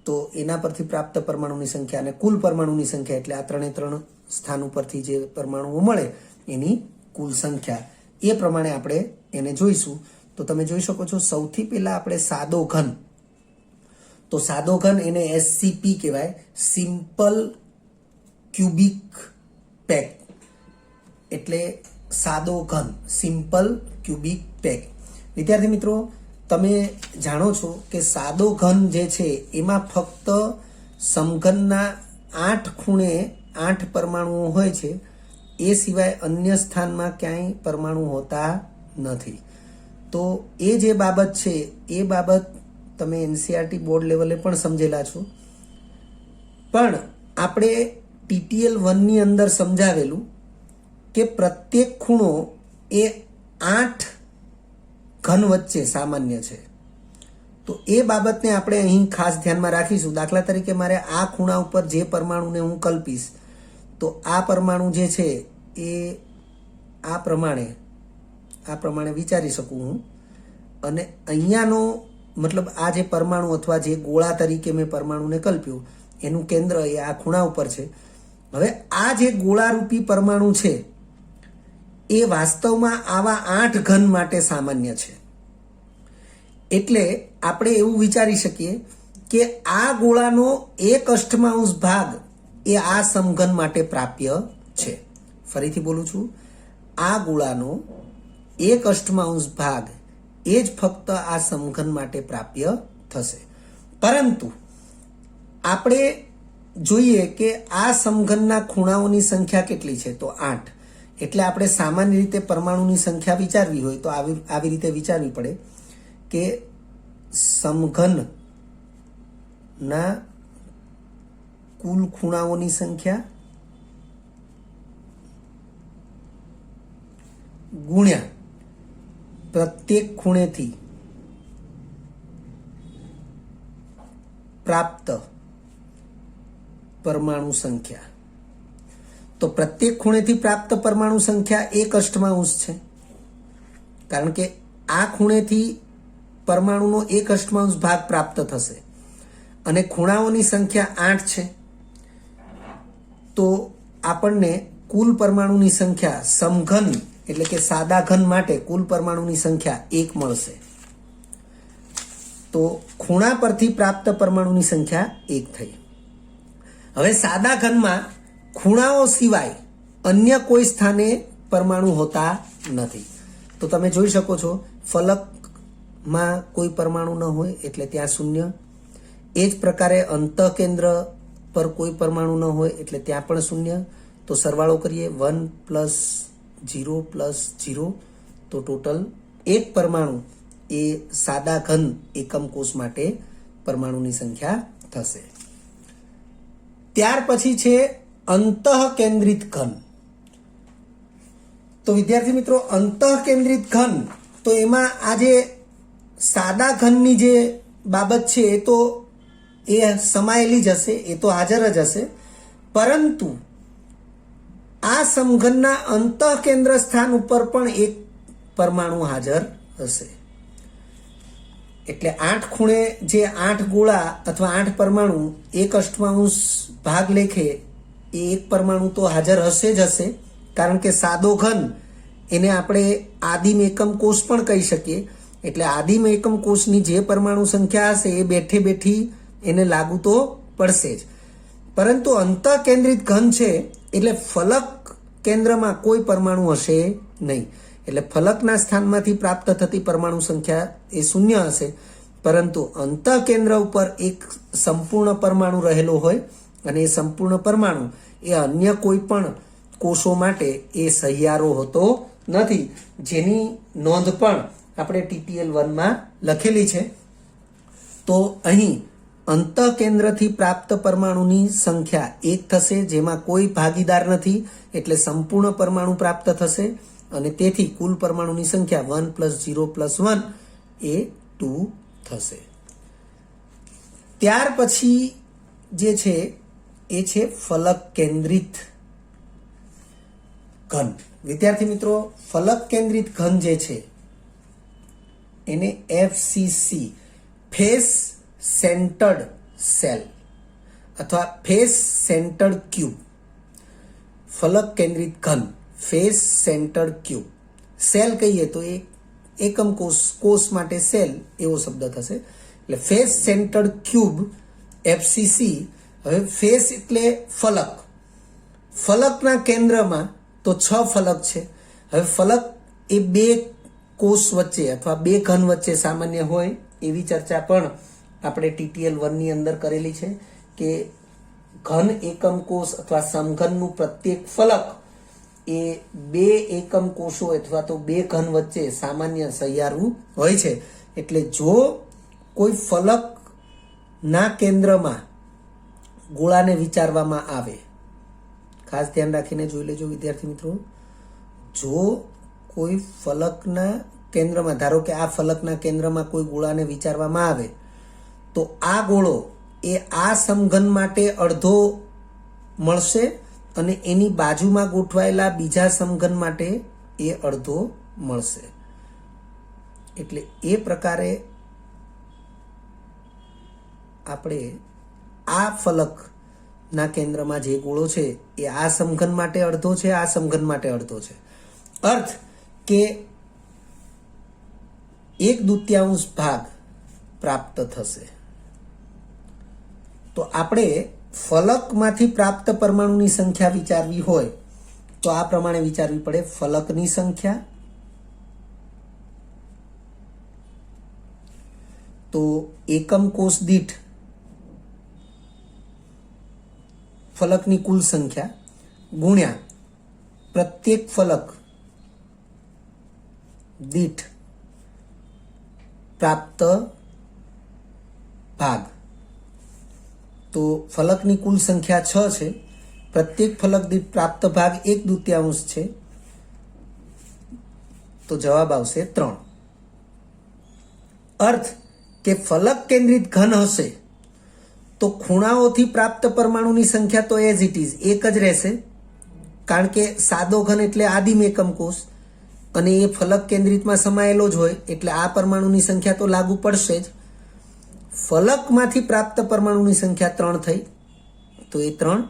Speaker 1: તો એના પરથી પ્રાપ્ત પરમાણુની સંખ્યા, અને કુલ પરમાણુની સંખ્યા એટલે આ 3 સ્થાન ઉપરથી જે પરમાણુઓ મળે એની કુલ સંખ્યા. એ પ્રમાણે આપણે એને જોઈશું. તો તમે જોઈ શકો છો, સૌથી પહેલા આપણે સાદો ઘન, તો સાદો ઘન એને SCP કહેવાય, સિમ્પલ ક્યુબિક પેક, એટલે સાદો ઘન, સિમ્પલ ક્યુબિક પેક. વિદ્યાર્થી મિત્રો, તમે જાણો છો કે સાદો ઘન જે છે એમાં ફક્ત સમઘનના 8 ખૂણે 8 પરમાણુઓ હોય છે, એ સિવાય અન્ય સ્થાનમાં ક્યાંય પરમાણુ હોતા નથી. તો એ જે બાબત છે એ બાબત તમે NCERT બોર્ડ લેવલે પણ સમજેલા છો, પણ આપણે TTL1 ની અંદર સમજાવેલું કે પ્રત્યેક ખૂણો એ 8 ઘન વચ્ચે સામાન્ય છે. તો એ બાબતને આપણે અહીં ખાસ ધ્યાનમાં રાખીશું. દાખલા તરીકે મારે આ ખૂણા ઉપર જે પરમાણુને હું કલ્પીશ, તો આ પરમાણુ જે છે એ આ પ્રમાણે વિચારી શકું હું, અને અહીંયાનો મતલબ આ જે પરમાણુ અથવા જે ગોળા તરીકે મેં પરમાણુને કલ્પ્યું એનું કેન્દ્ર એ આ ખૂણા ઉપર છે. હવે આ જે ગોળારૂપી પરમાણુ છે એ વાસ્તવમાં આવા 8 ઘન માટે સામાન્ય છે. એટલે આપણે એવું વિચારી શકીએ કે આ ગોળાનો 1/8 ભાગ એ આ સમઘન માટે પ્રાપ્ય છે. ફરીથી બોલું છું, આ ગોળાનો 1/8 ભાગ એ જ ફક્ત આ સમઘન માટે પ્રાપ્ય થશે. પરંતુ આપણે જોઈએ કે આ સમઘનના ખૂણાઓની સંખ્યા કેટલી છે, તો 8. એટલે આપણે સામાન્ય રીતે પરમાણુની સંખ્યા વિચારવી હોય તો આવી રીતે વિચારવી પડે કે સમઘનના કુલ ખૂણાઓની સંખ્યા ગુણ્યા પ્રત્યેક ખૂણેથી પ્રાપ્ત પરમાણુ સંખ્યા. તો પ્રત્યેક ખૂણેથી પ્રાપ્ત પરમાણુ સંખ્યા 1/8 છે, કારણ કે આ ખૂણેથી પરમાણુનો 1/8 ભાગ પ્રાપ્ત થશે અને ખૂણાઓની સંખ્યા 8 છે, તો આપણને કુલ પરમાણુની સંખ્યા સમઘન એટલે કે સાદા ઘન માટે કુલ પરમાણુની સંખ્યા 1 મળશે. તો ખૂણા પરથી પ્રાપ્ત પરમાણુની સંખ્યા 1 થઈ. હવે સાદા ઘનમાં ખૂણાઓ સિવાય અન્ય કોઈ સ્થાને પરમાણુ હોતા નથી. તો તમે જોઈ શકો છો ફલકમાં કોઈ પરમાણુ ન હોય એટલે ત્યાં 0. એ જ પ્રકારે અંતઃકેન્દ્ર પર કોઈ પરમાણુ ન હોય એટલે ત્યાં પણ 0. તો સરવાળો કરીએ 1 + 0 + 0, તો ટોટલ 1 પરમાણુ એ સાદા ઘન એકમ કોષ માટે પરમાણુની સંખ્યા થશે. ત્યાર પછી છે અંતઃકેન્દ્રિત ઘન. તો વિદ્યાર્થી મિત્રો, અંતઃકેન્દ્રિત ઘન, તો એમાં આ જે સાદા ઘનની જે બાબત છે એ તો એ સમાયેલી જ હશે, એ તો હાજર જ હશે, પરંતુ આ સમઘનના અંતઃકેન્દ્ર સ્થાન ઉપર પણ એક પરમાણુ હાજર હશે. એટલે 8 ખૂણે જે 8 ગોળા અથવા 8 પરમાણુ 1/8 ભાગ લેખે એ એક પરમાણુ તો હાજર હશે જ હશે, કારણ કે સાદો ઘન એને આપણે આદિમ એકમ કોષ પણ કહી શકીએ. એટલે આદિમ એકમ કોષની જે પરમાણુ સંખ્યા હશે એ બેઠે બેઠી એને લાગુ તો પડશે જ. પરંતુ અંતઃકેન્દ્રિત ઘન છે એટલે ફલક કેન્દ્રમાં કોઈ પરમાણુ હશે નહીં. એટલે ફલકના સ્થાનમાંથી પ્રાપ્ત થતી પરમાણુ સંખ્યા એ 0 હશે, પરંતુ અંતઃકેન્દ્ર ઉપર એક સંપૂર્ણ પરમાણુ રહેલો હોય અને એ સંપૂર્ણ પરમાણુ એ અન્ય કોઈ પણ કોષો માટે એ સહિયારો હોતો નથી, જેની નોંધ પણ આપણે TTL 1માં લખેલી છે. તો અહીં અંતઃકેન્દ્રથી પ્રાપ્ત પરમાણુની સંખ્યા 1 થશે, જેમાં કોઈ ભાગીદાર નથી, એટલે સંપૂર્ણ પરમાણુ પ્રાપ્ત થશે અને તેથી કુલ પરમાણુની સંખ્યા 1 + 0 + 1 એ 2 થશે. ત્યાર પછી જે છે એ છે ફલક કેન્દ્રિત ઘન. વિદ્યાર્થી મિત્રો, ફલક કેન્દ્રિત ઘન જે છે એને FCC ફેસ સેન્ટર્ડ સેલ અથવા ફેસ સેન્ટર્ડ ક્યુબ, ફલક કેન્દ્રિત ઘન ફેસ સેન્ટર્ડ ક્યુબ. સેલ કહીએ તો એ એકમ કોષ માટે સેલ એવો શબ્દ થશે. એટલે ફેસ સેન્ટર્ડ ક્યુબ FCC. હવે ફેસ એટલે ફલક, ફલકના કેન્દ્રમાં તો 6 ફલક છે. હવે ફલક એ 2 કોષ વચ્ચે અથવા 2 ઘન વચ્ચે સામાન્ય હોય એવી ચર્ચા પણ આપણે TTL 1ની અંદર કરેલી છે કે ઘન એકમ કોષ અથવા સમઘનનું પ્રત્યેક ફલક એ 2 એકમ કોષો અથવા તો 2 ઘન વચ્ચે સામાન્ય સહિયારું હોય છે. એટલે જો કોઈ ફલકના કેન્દ્રમાં ગોળાને વિચારવામાં આવે, ખાસ ધ્યાન રાખીને જોઈ લેજો વિદ્યાર્થી મિત્રો, જો કોઈ ફલકના કેન્દ્રમાં, ધારો કે આ ફલકના કેન્દ્રમાં કોઈ ગોળાને વિચારવામાં આવે તો આ ગોળો એ આ સમઘન માટે અડધો મળશે અને એની બાજુમાં ગોઠવાયેલા બીજા સમઘન માટે એ અડધો મળશે. એટલે એ પ્રકારે આપણે આ ફલકના કેન્દ્રમાં જે ગોળો છે એ આ સમઘન માટે અડધો છે, આ સમઘન માટે અડધો છે. અર્થ કે 1/2 ભાગ પ્રાપ્ત થશે. તો આપણે ફલકમાંથી પ્રાપ્ત પરમાણુની સંખ્યા વિચારવી હોય તો આ પ્રમાણે વિચારવી પડે. ફલકની સંખ્યા, તો એકમ કોષ દીઠ ફલકની કુલ સંખ્યા ગુણ્યા પ્રત્યેક ફલક દીઠ પ્રાપ્ત ભાગ. તો ફલકની કુલ સંખ્યા 6 છે, પ્રત્યેક ફલક દીઠ પ્રાપ્ત ભાગ 1/2 છે, તો જવાબ આવશે 3. અર્થ કે ફલક કેન્દ્રિત ઘન હશે તો ખૂણાઓથી પ્રાપ્ત પરમાણુની સંખ્યા તો એઝ ઇટ ઇઝ 1 જ રહેશે, કારણ કે સાદો ઘન એટલે આદિમ એકમ કોષ, અને એ ફલક કેન્દ્રિતમાં સમાયેલો જ હોય એટલે આ પરમાણુની સંખ્યા તો લાગુ પડશે જ. ફલકમાંથી પ્રાપ્ત પરમાણુની સંખ્યા 3 થઈ તો એ 3,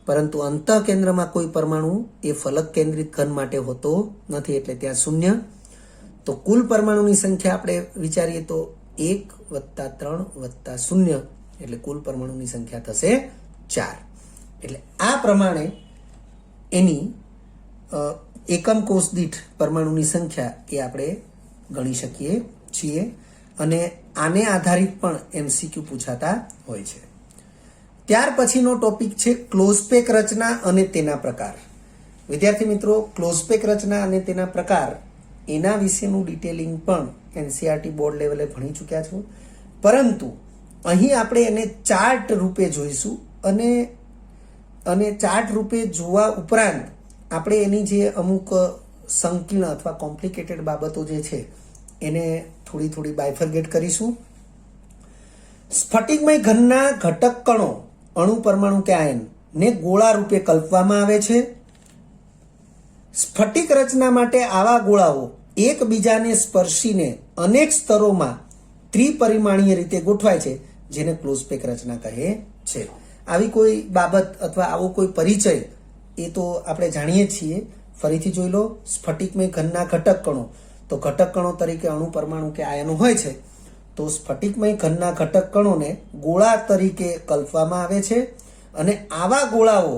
Speaker 1: પરંતુ અંતઃ કેન્દ્રમાં કોઈ પરમાણુ એ ફલક કેન્દ્રિત ઘન માટે હોતો નથી એટલે ત્યાં 0. તો કુલ પરમાણુની સંખ્યા આપણે વિચારીએ તો 1 + 3 + 0 એટલે કુલ પરમાણુની સંખ્યા થશે 4. એટલે આ પ્રમાણે એની એકમ કોષ દીઠ પરમાણુની સંખ્યા એ આપણે ગણી શકીએ છીએ. અને આને આધારિત પણ MCQ પૂછાતા હોય છે. ત્યાર પછીનો ટોપિક છે ક્લોઝપેક રચના અને તેના પ્રકાર. વિદ્યાર્થી મિત્રો, ક્લોઝપેક રચના અને તેના પ્રકાર એના વિશેનું ડિટેલિંગ પણ NCERT બોર્ડ લેવલે ભણી ચૂક્યા છો, પરંતુ અહીં આપણે એને ચાર્ટ રૂપે જોઈશું. અને ચાર્ટ રૂપે જોવા ઉપરાંત આપણે એની જે અમુક સંકીર્ણ અથવા કોમ્પ્લિકેટેડ બાબતો જે છે એને થોડી બાયફર્ગેટ કરીશું. સ્ફટિકમય ઘનના ઘટક કણો, અણુ, પરમાણુ કે આયન ને ગોળા રૂપે કલ્પવામાં આવે છે. સ્ફટિક રચના માટે આવા ગોળાઓ એકબીજાને સ્પર્શીને અનેક સ્તરોમાં ત્રિપરિમાણીય રીતે ગોઠવાય છે, જેને ક્લોઝપેક રચના કહે છે. આવી કોઈ બાબત અથવા આવો કોઈ પરિચય એ તો આપણે જાણીએ છીએ. ફરીથી જોઈ લો. સ્ફટિકમય ઘનના ઘટક કણો, તો ઘટક કણો તરીકે અણુ, પરમાણુ કે આયનો હોય છે. તો સ્ફટિકમય ઘનના ઘટક કણોને ગોળા તરીકે કલ્પવામાં આવે છે. અને આવા ગોળાઓ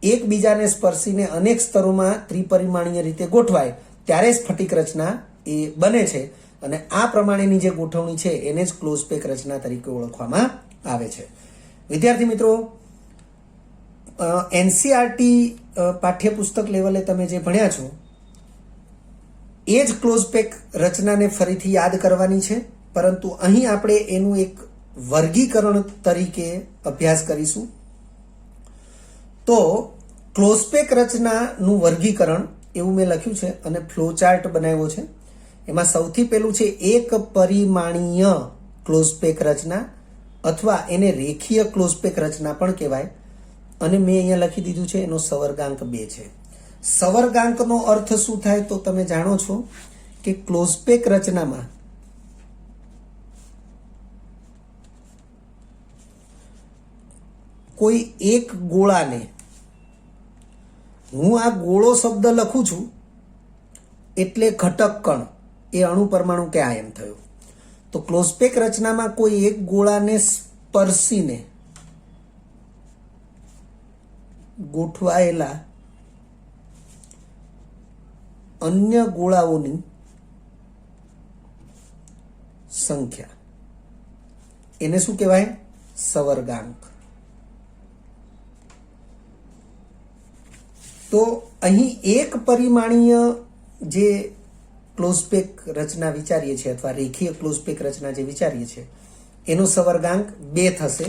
Speaker 1: એકબીજાને સ્પર્શીને અનેક સ્તરોમાં ત્રિપરિમાણીય રીતે ગોઠવાય ત્યારે સ્ફટિક રચના એ બને છે. અને આ પ્રમાણેની જે ગોઠવણી છે એને જ ક્લોઝપેક રચના તરીકે ઓળખવામાં આવે છે. વિદ્યાર્થી મિત્રો, NCERT પાઠ્યપુસ્તક લેવલે તમે જે ભણ્યા છો એ જ ક્લોઝપેક રચનાને ફરીથી યાદ કરવાની છે, પરંતુ અહીં આપણે એનું એક વર્ગીકરણ તરીકે અભ્યાસ કરીશું. તો ક્લોઝપેક રચનાનું વર્ગીકરણ એવું મેં લખ્યું છે અને ફ્લોચાર્ટ બનાવ્યો છે. એમાં સૌથી પહેલું છે એક પરિમાણીય ક્લોઝપેક રચના, અથવા એને રેખીય ક્લોઝપેક રચના પણ કહેવાય. અને મેં અહીંયા લખી દીધું છે એનો સવર્ગાંક 2 છે. સવર્ગાંકનો અર્થ શું થાય તો તમે જાણો છો કે ક્લોઝપેક રચનામાં કોઈ એક ગોળાને, હું આ ગોળો શબ્દ લખું છું એટલે ઘટક કણ એ અણુ, પરમાણુ કે આયન થયો. તો ક્લોઝપેક રચનામાં કોઈ એક ગોળાને સ્પર્શીને ગોઠવાયેલા અન્ય ગોળાઓની સંખ્યા એને શું કહેવાય? સવર્ગાંક. તો અહીં એક પરિમાણીય જે ક્લોઝપેક રચના વિચારીએ છીએ અથવા રેખીય ક્લોઝપેક રચના જે વિચારીએ છીએ એનો સવર્ગાંક 2 થશે.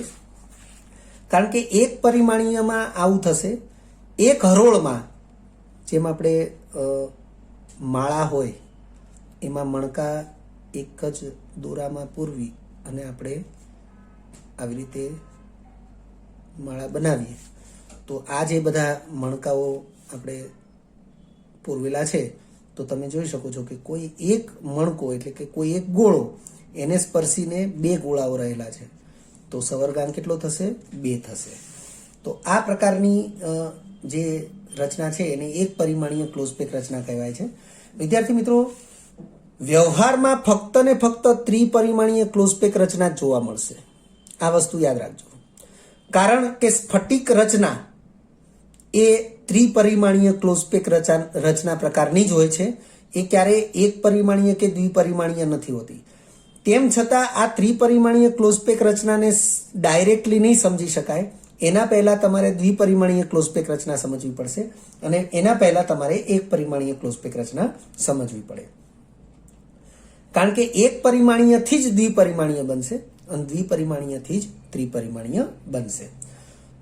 Speaker 1: કારણ કે એક પરિમાણીયમાં આવું થશે. એક હરોળમાં, જેમ આપણે માળા હોય એમાં મણકા એક જ દોરામાં પૂરવી અને આપણે આવી રીતે માળા બનાવીએ, તો આ જે બધા મણકાઓ આપણે પૂરવેલા છે તો તમે જોઈ શકો છો કે કોઈ એક મણકો એટલે કે કોઈ એક ગોળો એને સ્પર્શીને 2 ગોળાઓ રહેલા છે. તો સવર્ગાંક કેટલો થશે? 2 થશે. તો આ પ્રકારની જે રચના છે એને એક પરિમાણીય ક્લોઝપેક રચના કહેવાય છે. વિદ્યાર્થી મિત્રો, વ્યવહારમાં ફક્ત ને ફક્ત ત્રિપરિમાણીય ક્લોઝપેક રચના જોવા મળશે. આ વસ્તુ યાદ રાખજો. કારણ કે સ્ફટિક રચના એ ત્રિપરિમાણીય ક્લોઝપેક રચના પ્રકારની જ હોય છે. એ ક્યારેય એક પરિમાણીય કે દ્વિપરિમાણીય નથી હોતી. તેમ છતાં આ ત્રિપરિમાણીય ક્લોઝપેક રચનાને ડાયરેક્ટલી નહીં સમજી શકાય. એના પહેલા તમારે દ્વિપરિમાણીય ક્લોઝપેક રચના સમજવી પડશે અને એના પહેલા તમારે એક પરિમાણીય ક્લોઝપેક રચના સમજવી પડે. કારણ કે એક પરિમાણીયથી જ દ્વિપરિમાણીય બનશે અને દ્વિપરિમાણીયથી જ ત્રિપરિમાણીય બનશે.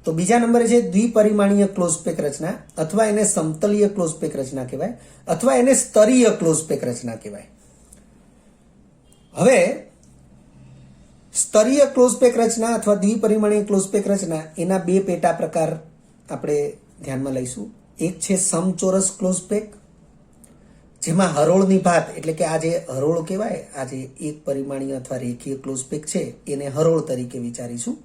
Speaker 1: તો બીજા નંબરે છે દ્વિપરિમાણીય ક્લોઝપેક રચના, અથવા એને સમતલીય ક્લોઝપેક રચના કહેવાય, અથવા એને સ્તરીય ક્લોઝપેક રચના કહેવાય. હવે સ્તરીય ક્લોઝપેક રચના અથવા દ્વિપરિમાણીય ક્લોઝપેક રચના એના 2 પેટા પ્રકાર આપણે ધ્યાનમાં લઈશું. એક છે સમચોરસ ક્લોઝપેક જેમાં હરોળની ભાત એટલે કે આ જે હરોળ કહેવાય, આ જે એક પરિમાણીય અથવા રેખીય ક્લોઝ પેક છે એને હરોળ તરીકે વિચારીશું.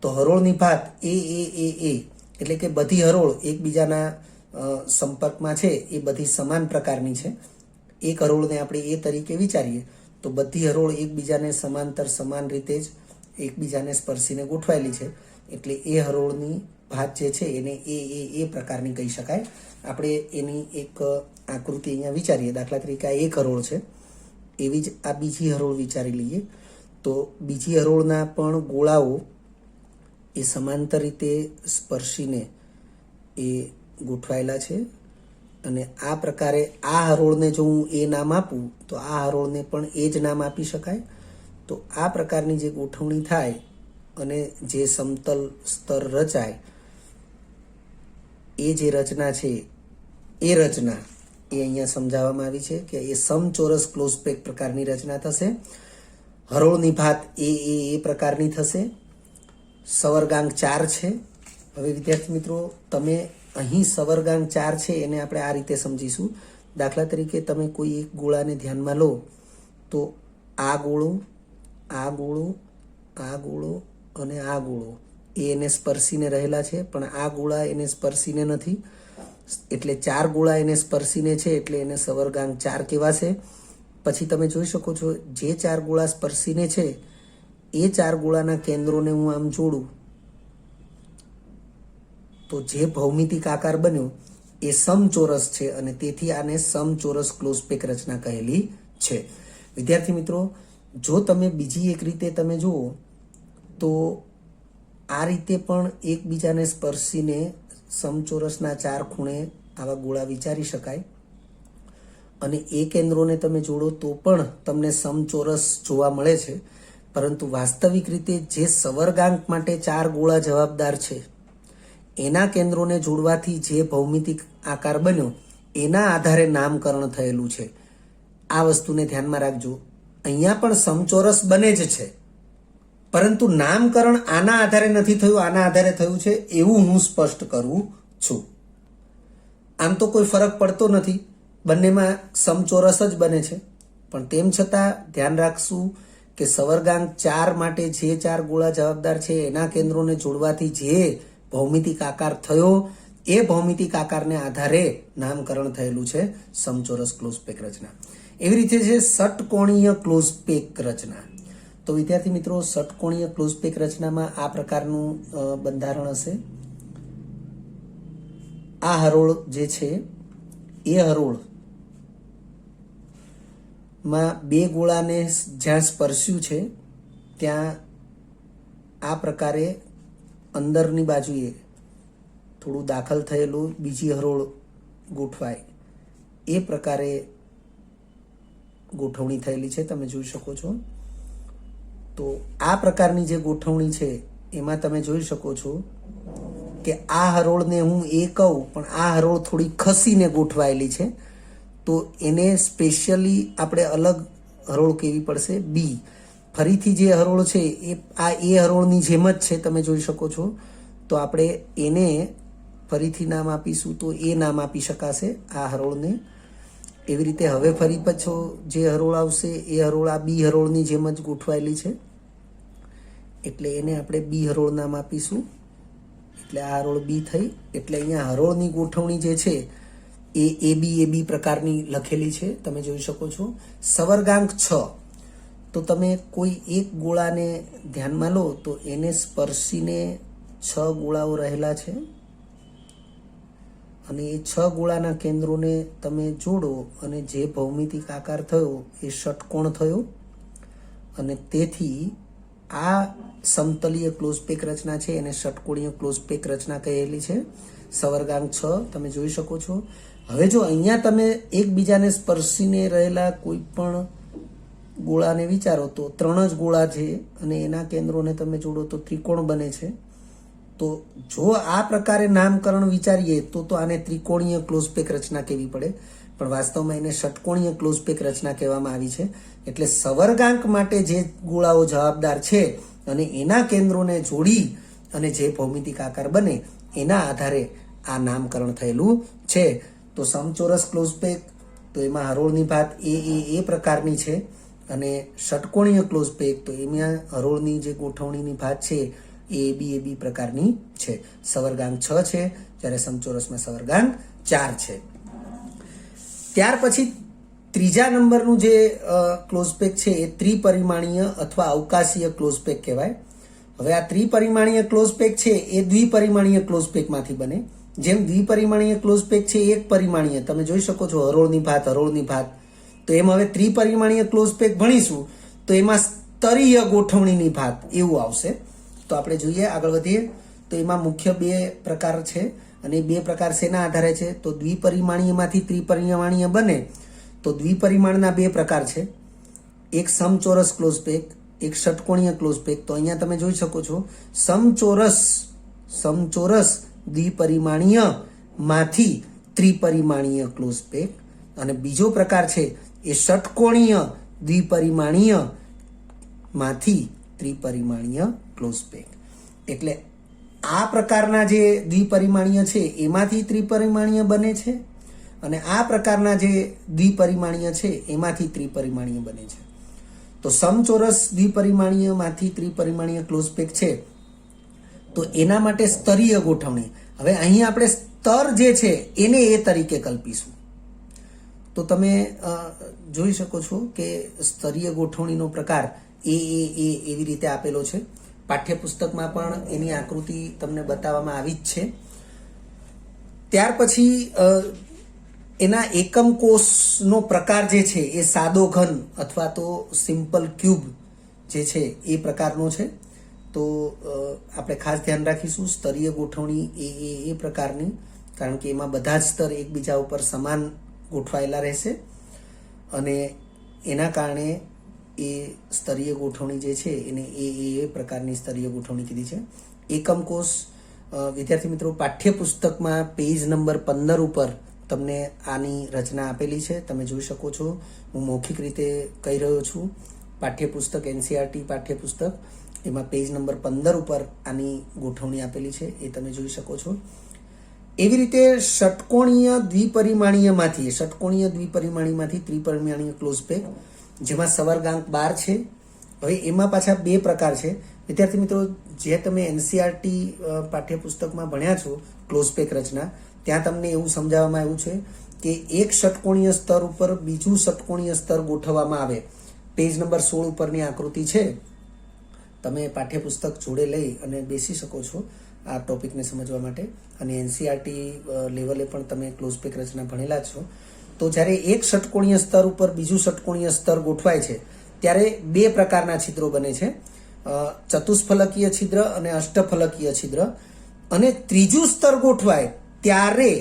Speaker 1: તો હરોળની ભાત એ એટલે કે બધી હરોળ એકબીજાના સંપર્કમાં છે એ બધી સમાન પ્રકારની છે. એક હરોળને આપણે એ તરીકે વિચારીએ તો બધી હરોળ એકબીજાને સમાંતર સમાન રીતે જ એકબીજાને સ્પર્શીને ગોઠવાયેલી છે, એટલે એ હરોળની ભાત જે છે એને એ પ્રકારની કહી શકાય. આપણે એની એક આકૃતિ અહીંયા વિચારીએ. દાખલા તરીકે આ એક હરોળ છે, એવી જ આ બીજી હરોળ વિચારી લઈએ. તો બીજી હરોળના પણ ગોળાઓ એ સમાંતર રીતે સ્પર્શીને એ ગોઠવાયેલા છે, અને આ પ્રકારે આ હરોળને જો હું એ નામ આપું તો આ હરોળને પણ એ જ નામ આપી શકાય. તો આ પ્રકારની જે ગોઠવણી થાય અને જે સમતલ સ્તર રચાય, એ જે રચના છે એ રચના એ અહીંયા સમજાવવામાં આવી છે કે એ સમચોરસ ક્લોઝ પેક પ્રકારની રચના થશે. હરોળની ભાત એ પ્રકારની થશે. સવર્ગાંક 4 છે. હવે વિદ્યાર્થી મિત્રો, તમે અહીં સવર્ગાંક 4 છે એને આપણે આ રીતે સમજીશું. દાખલા તરીકે તમે કોઈ એક ગોળાને ધ્યાનમાં લો તો આ ગોળો, આ ગોળો, આ ગોળો અને આ ગોળો એ એને સ્પર્શીને રહેલા છે, પણ આ ગોળા એને સ્પર્શીને નથી. એટલે 4 ગોળા એને સ્પર્શીને છે, એટલે એને સવર્ગાંક 4 કહેવાશે. પછી તમે જોઈ શકો છો જે 4 ગોળા સ્પર્શીને છે એ 4 ગોળાના કેન્દ્રોને હું આમ જોડું તો જે ભૌમિતિક આકાર બન્યો એ સમચોરસ છે, અને તેથી આને સમચોરસ ક્લોઝ પેક રચના કહેલી છે. વિદ્યાર્થી મિત્રો, જો તમે બીજી એક રીતે તમે જુઓ તો આ રીતે પણ એકબીજાને સ્પર્શીને સમચોરસના 4 ખૂણે આવા ગોળા વિચારી શકાય, અને એ કેન્દ્રોને તમે જોડો તો પણ તમને સમચોરસ જોવા મળે છે. પરંતુ વાસ્તવિક રીતે જે સવર્ગાંક માટે 4 ગોળા જવાબદાર છે એના કેન્દ્રોને જોડવાથી જે ભૌમિતિક આકાર બન્યો એના આધારે નામકરણ થયેલું છે. આ વસ્તુને ધ્યાનમાં રાખજો. અહીંયા પણ સમચોરસ બને જ છે, પરંતુ નામકરણ આના આધારે નથી થયું, આના આધારે થયું છે એવું હું સ્પષ્ટ કરું છું. આમ તો કોઈ ફરક પડતો નથી, બંનેમાં સમચોરસ જ બને છે, પણ તેમ છતાં ધ્યાન રાખશું કે સવર્ગાંક 4 માટે જે 4 ગોળા જવાબદાર છે એના કેન્દ્રોને જોડવાથી જે ભૌમિતિક આકાર થયો એ ભૌમિતિક આકારને આધારે નામકરણ થયેલું છે સમચોરસ ક્લોઝ પેક રચના. એવી રીતે છે ષટકોણીય ક્લોઝ પેક રચના. તો વિદ્યાર્થી મિત્રો, ષટકોણીય ક્લોઝ પેક રચનામાં આ પ્રકારનું બંધારણ હશે. આ હરોળ જે છે એ હરોળ માં 2 ગોળાને જ્યાં સ્પર્શ્યું છે ત્યાં આ પ્રકારે અંદરની બાજુએ થોડું દાખલ થયેલું બીજી હરોળ ગોઠવાય એ પ્રકારે ગોઠવણી થયેલી છે, તમે જોઈ શકો છો. તો આ પ્રકારની જે ગોઠવણી છે એમાં તમે જોઈ શકો છો કે આ હરોળને હું એ કહું, પણ આ હરોળ થોડી ખસીને ગોઠવાયેલી છે, તો એને સ્પેશિયલી આપણે અલગ હરોળ કહેવી પડશે બી. ફરીથી જે હરોળ છે એ હરોળની જેમ જ છે, તમે જોઈ શકો છો. તો આપણે એને ફરીથી નામ આપીશું તો એ નામ આપી શકાશે આ હરોળને. એવી રીતે હવે ફરી પાછો જે હરોળ આવશે એ હરોળ આ બી હરોળની જેમ જ ગોઠવાયેલી છે, એટલે એને આપણે બી હરોળ નામ આપીશું. એટલે આ હરોળ બી થઈ. એટલે અહીંયા હરોળની ગોઠવણી જે છે એ એ બી પ્રકારની લખેલી છે, તમે જોઈ શકો છો. સવર્ગાંક 6, તો તમે કોઈ એક ગોળાને ધ્યાનમાં લો તો એને સ્પર્શીને 6 ગોળાઓ રહેલા છે, અને એ 6 ગોળાના કેન્દ્રોને તમે જોડો અને જે ભૌમિતિક આકાર થયો એ ષટકોણ થયો, અને તેથી આ સમતલીય ક્લોઝ પેક રચના છે એને ષટકોણીય ક્લોઝ પેક રચના કહેલી છે. સવર્ગાંક 6 તમે જોઈ શકો છો. હવે જો અહીંયા તમે એકબીજાને સ્પર્શીને રહેલા કોઈ પણ ગોળાને વિચારો તો 3 જ ગોળા છે અને એના કેન્દ્રોને તમે જોડો તો ત્રિકોણ બને છે. તો જો આ પ્રકારે નામકરણ વિચારીએ તો આને ત્રિકોણીય ક્લોઝ પેક રચના કહેવી પડે, પણ વાસ્તવમાં એને ષટકોણીય ક્લોઝ પેક રચના કહેવામાં આવી છે. એટલે સવર્ગાંક માટે જે ગોળાઓ જવાબદાર છે અને એના કેન્દ્રોને જોડી અને જે ભૌમિતિક આકાર બને એના આધારે આ નામકરણ થયેલું છે. તો સમચોરસ ક્લોઝ પેક તો એમાં હરોળની ભાત એ પ્રકારની છે, અને ષટકોણીય ક્લોઝ પેક તો એમાં હરોળની જે ગોઠવણીની ભાત છે એ બી પ્રકારની છે. સવર્ગાંક 6 છે, જ્યારે સમચોરસમાં સવર્ગાંક 4 છે. ત્યાર પછી ત્રીજા નંબરનું જે ક્લોઝ પેક છે એ ત્રિપરિમાણીય અથવા અવકાશીય ક્લોઝ પેક કહેવાય. હવે આ ત્રિપરિમાણીય ક્લોઝ પેક છે એ દ્વિપરિમાણીય ક્લોઝ પેકમાંથી બને. જેમ દ્વિપરિમાણીય ક્લોઝ પેક છે એક પરિમાણીય, તમે જોઈ શકો છો હરોળની ભાત, તો એમ હવે ત્રિપરિમાણીય ક્લોઝ પેક ભણીશું તો એમાં સ્તરીય ગોઠવણીની ભાત એવું આવશે. તો આપણે જોઈએ, આગળ વધીએ. તો એમાં મુખ્ય 2 પ્રકાર છે, અને 2 પ્રકાર શેના આધારે છે? તો દ્વિપરિમાણીયમાંથી ત્રિપરિમાણીય બને તો દ્વિપરિમાણના 2 પ્રકાર છે, એક સમચોરસ ક્લોઝ પેક, એક ષટકોણીય ક્લોઝ પેક. તો અહીંયા તમે જોઈ શકો છો સમચોરસ દ્વિપરિમાણીય માંથી ત્રિપરિમાણીય ક્લોઝ પેક, અને બીજો પ્રકાર છે એ ષટકોણીય દ્વિપરિમાણીય માંથી ત્રિપરિમાણીય ક્લોઝ પેક. એટલે આ પ્રકારના જે દ્વિપરિમાણીય છે એમાંથી ત્રિપરિમાણીય બને છે, અને આ પ્રકારના જે દ્વિપરિમાણીય છે એમાંથી ત્રિપરિમાણીય બને છે. તો સમચોરસ દ્વિપરિમાણીયમાંથી ત્રિપરિમાણીય ક્લોઝ પેક છે તો એના માટે સ્તરીય ગોઠવણી. હવે અહીં આપણે સ્તર જે છે એને એ તરીકે કલ્પીશું. તો તમે જોઈ શકો છો કે સ્તરીય ગોઠવણીનો પ્રકાર એવી રીતે આપેલો છે. પાઠ્યપુસ્તકમાં પણ એની આકૃતિ તમને બતાવવામાં આવી જ છે. ત્યાર પછી એના એકમ કોષનો પ્રકાર જે છે એ સાદો ઘન અથવા તો સિમ્પલ ક્યુબ જે છે એ પ્રકારનો છે. તો આપણે ખાસ ધ્યાન રાખીશું સ્તરીય ગોઠવણી એ પ્રકારની, કારણ કે એમાં બધા જ સ્તર એકબીજા ઉપર સમાન ગોઠવાયેલા રહેશે, અને એના કારણે એ સ્તરીય ગોઠવણી જે છે એને એ પ્રકારની સ્તરીય ગોઠવણી કીધી છે. એકમ કોષ વિદ્યાર્થી મિત્રો પાઠ્યપુસ્તકમાં પેજ નંબર 15 ઉપર તમને આની રચના આપેલી છે, તમે જોઈ શકો છો. હું મૌખિક રીતે કહી રહ્યો છું. પાઠ્યપુસ્તક એનસીઆરટી પાઠ્યપુસ્તક એમાં પેજ નંબર 15 ઉપર આની ગોઠવણી આપેલી છે, એ તમે જોઈ શકો છો. એવી રીતે ષટકોણીય દ્વિપરિમાણીયમાંથી ત્રિપરિમાણીય ક્લોઝ પેક, જેમાં સવર્ગાંક 12 છે. હવે એમાં પાછા 2 પ્રકાર છે. વિદ્યાર્થી મિત્રો, જે તમે એનસીઆરટી પાઠ્યપુસ્તકમાં ભણ્યા છો ક્લોઝ પેક રચના, ત્યાં તમને એવું સમજાવવામાં આવ્યું છે કે એક ષટકોણીય સ્તર ઉપર બીજું ષટકોણીય સ્તર ગોઠવવામાં આવે. પેજ નંબર 16 ઉપરની આકૃતિ છે, તમે પાઠ્યપુસ્તક જોડે લઈ અને બેસી શકો છો આ ટોપિકને સમજવા માટે, અને એનસીઆરટી લેવલે પણ તમે ક્લોઝ પેક રચના ભણેલા જ છો. તો જ્યારે એક ષટકોણીય સ્તર ઉપર બીજું ષટકોણીય સ્તર ગોઠવાય છે ત્યારે 2 પ્રકારના છિદ્રો બને છે, ચતુષ્ફલકીય છિદ્ર અને અષ્ટફલકીય છિદ્ર. અને ત્રીજું સ્તર ગોઠવાય ત્યારે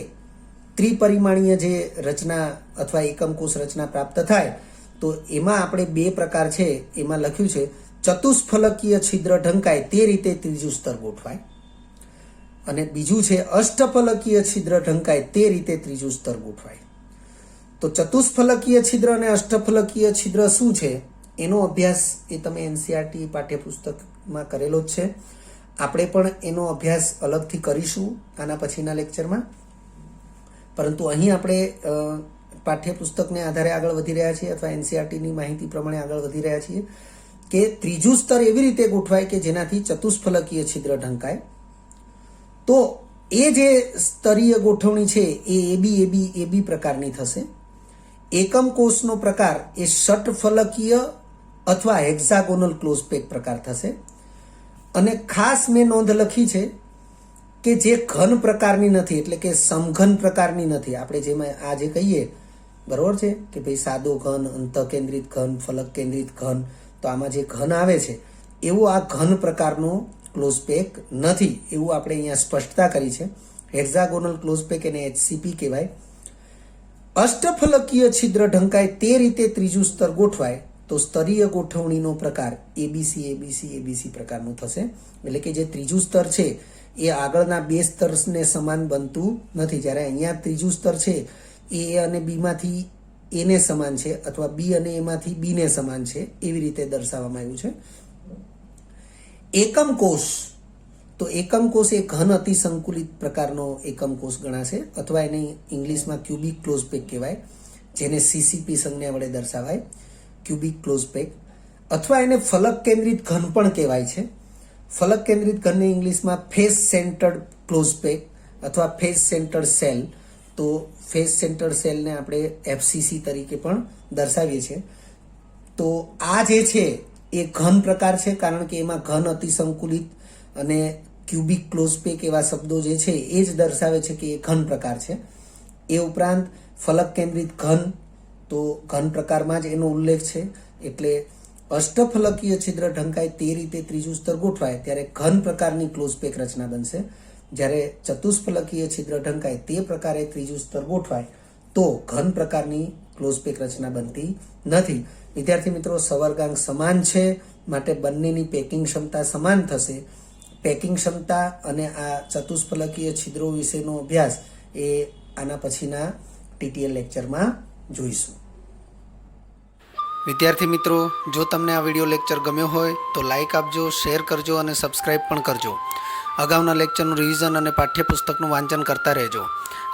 Speaker 1: ત્રિપરિમાણીય જે રચના અથવા એકમ કોષ રચના પ્રાપ્ત થાય. તો એમાં આપણે 2 પ્રકાર છે, એમાં લખ્યું છે ચતુષ્ફલકીય છિદ્ર ઢંકાય તે રીતે ત્રીજું સ્તર ગોઠવાય, અને બીજું છે અષ્ટફલકીય છિદ્ર ઢંકાય તે રીતે ત્રીજું સ્તર ગોઠવાય. તો ચતુષ્ફલકીય છિદ્ર અને અષ્ટફલકીય છિદ્ર શું છે એનો અભ્યાસ એ તમે એનસીઆરટી પાઠ્યપુસ્તકમાં કરેલો જ છે. આપણે પણ એનો અભ્યાસ અલગથી કરીશું આના પછીના લેક્ચરમાં, પરંતુ અહીં આપણે પાઠ્યપુસ્તકને આધારે આગળ વધી રહ્યા છીએ અથવા એનસીઆરટીની માહિતી પ્રમાણે આગળ વધી રહ્યા છીએ કે ત્રીજું સ્તર એવી રીતે ગોઠવાય કે જેનાથી ચતુષ્ફલકીય છિદ્ર ઢંકાય. તો એ જે સ્તરીય ગોઠવણી છે એ એબી પ્રકારની થશે. એકમ કોષનો પ્રકાર એ ષટફલકીય અથવા હેક્ઝાગોનલ ક્લોઝ પેક પ્રકાર થશે. અને ખાસ મેં નોંધ લખી છે કે જે ઘન પ્રકારની નથી, એટલે કે સમઘન પ્રકારની નથી. આપણે જેમાં આ જે કહીએ બરોબર છે કે ભાઈ સાદો ઘન, અંતઃ કેન્દ્રિત ઘન, ફલક કેન્દ્રિત ઘન, તો આમાં જે ઘન આવે છે એવો આ ઘન પ્રકારનો ક્લોઝ પેક નથી, એવું આપણે અહીંયા સ્પષ્ટતા કરી છે. હેક્ઝાગોનલ ક્લોઝ પેક એને HCP કહેવાય. અષ્ટફલકીય છિદ્ર ઢંકાય તે રીતે ત્રીજું સ્તર ગોઠવાય તો સ્તરીય ગોઠવણીનો પ્રકાર ABC પ્રકારનું થશે. એટલે કે જે ત્રીજું સ્તર છે એ આગળના 2 સ્તરને સમાન બનતું નથી. જ્યારે અહીંયા ત્રીજું સ્તર છે એ અને બીમાંથી એને સમાન છે, અથવા બી અને એમાંથી બીને સમાન છે, એવી રીતે દર્શાવવામાં આવ્યું છે. એકમ કોષ, તો એકમ કોષ એ ઘન અતિસંકુલિત પ્રકારનો એકમ કોષ ગણાશે, અથવા એને ઇંગ્લિશમાં ક્યુબિક ક્લોઝ પેક કહેવાય. જેને સીસીપી સંજ્ઞા વડે દર્શાવાય, ક્યુબિક ક્લોઝ પેક. અથવા એને ફલક કેન્દ્રિત ઘન પણ કહેવાય છે. ફલક કેન્દ્રિત ઘનને ઇંગ્લિશમાં ફેસ સેન્ટર્ડ ક્લોઝ પેક અથવા ફેસ સેન્ટર્ડ સેલ. તો ફેસ સેન્ટર્ડ સેલને આપણે એફસીસી તરીકે પણ દર્શાવીએ છીએ. તો આ જે છે એ ઘન પ્રકાર છે, કારણ કે એમાં ઘન અતિસંકુલિત અને ક્યુબિક ક્લોઝ પેક એવા શબ્દો જે છે એ જ દર્શાવે છે કે એ ઘન પ્રકાર છે. એ ઉપરાંત ફલક કેન્દ્રિત ઘન, તો ઘન પ્રકારમાં જ એનો ઉલ્લેખ છે. એટલે અષ્ટફલકીય છિદ્ર ઢંકાય તે રીતે ત્રીજું સ્તર ગોઠવાય ત્યારે ઘન પ્રકારની ક્લોઝ પેક રચના બનશે. જ્યારે ચતુષ્ફલકીય છિદ્ર ઢંકાય તે પ્રકારે ત્રીજું સ્તર ગોઠવાય તો ઘન પ્રકારની ક્લોઝ પેક રચના બનતી નથી. વિદ્યાર્થી મિત્રો, સંવર્ગાંક સમાન છે માટે બંનેની પેકિંગ ક્ષમતા સમાન થશે. પેકિંગ ક્ષમતા અને આ ચતુષ્ફલકીય છિદ્રો વિશેનો અભ્યાસ એ આના પછીના ટીટીએલ લેક્ચરમાં જોઈશું. વિદ્યાર્થી મિત્રો, જો તમને આ વિડીયો લેક્ચર ગમ્યો હોય તો લાઇક આપજો, શેર કરજો અને સબસ્ક્રાઇબ પણ કરજો. અગાઉના લેક્ચરનું રિવિઝન અને પાઠ્યપુસ્તકનું વાંચન કરતા રહેજો.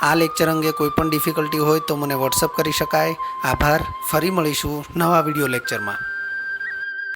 Speaker 1: આ લેક્ચર અંગે કોઈ પણ ડિફિકલ્ટી હોય તો મને વોટ્સઅપ કરી શકાય. આભાર. ફરી મળીશું નવા વિડીયો લેક્ચરમાં.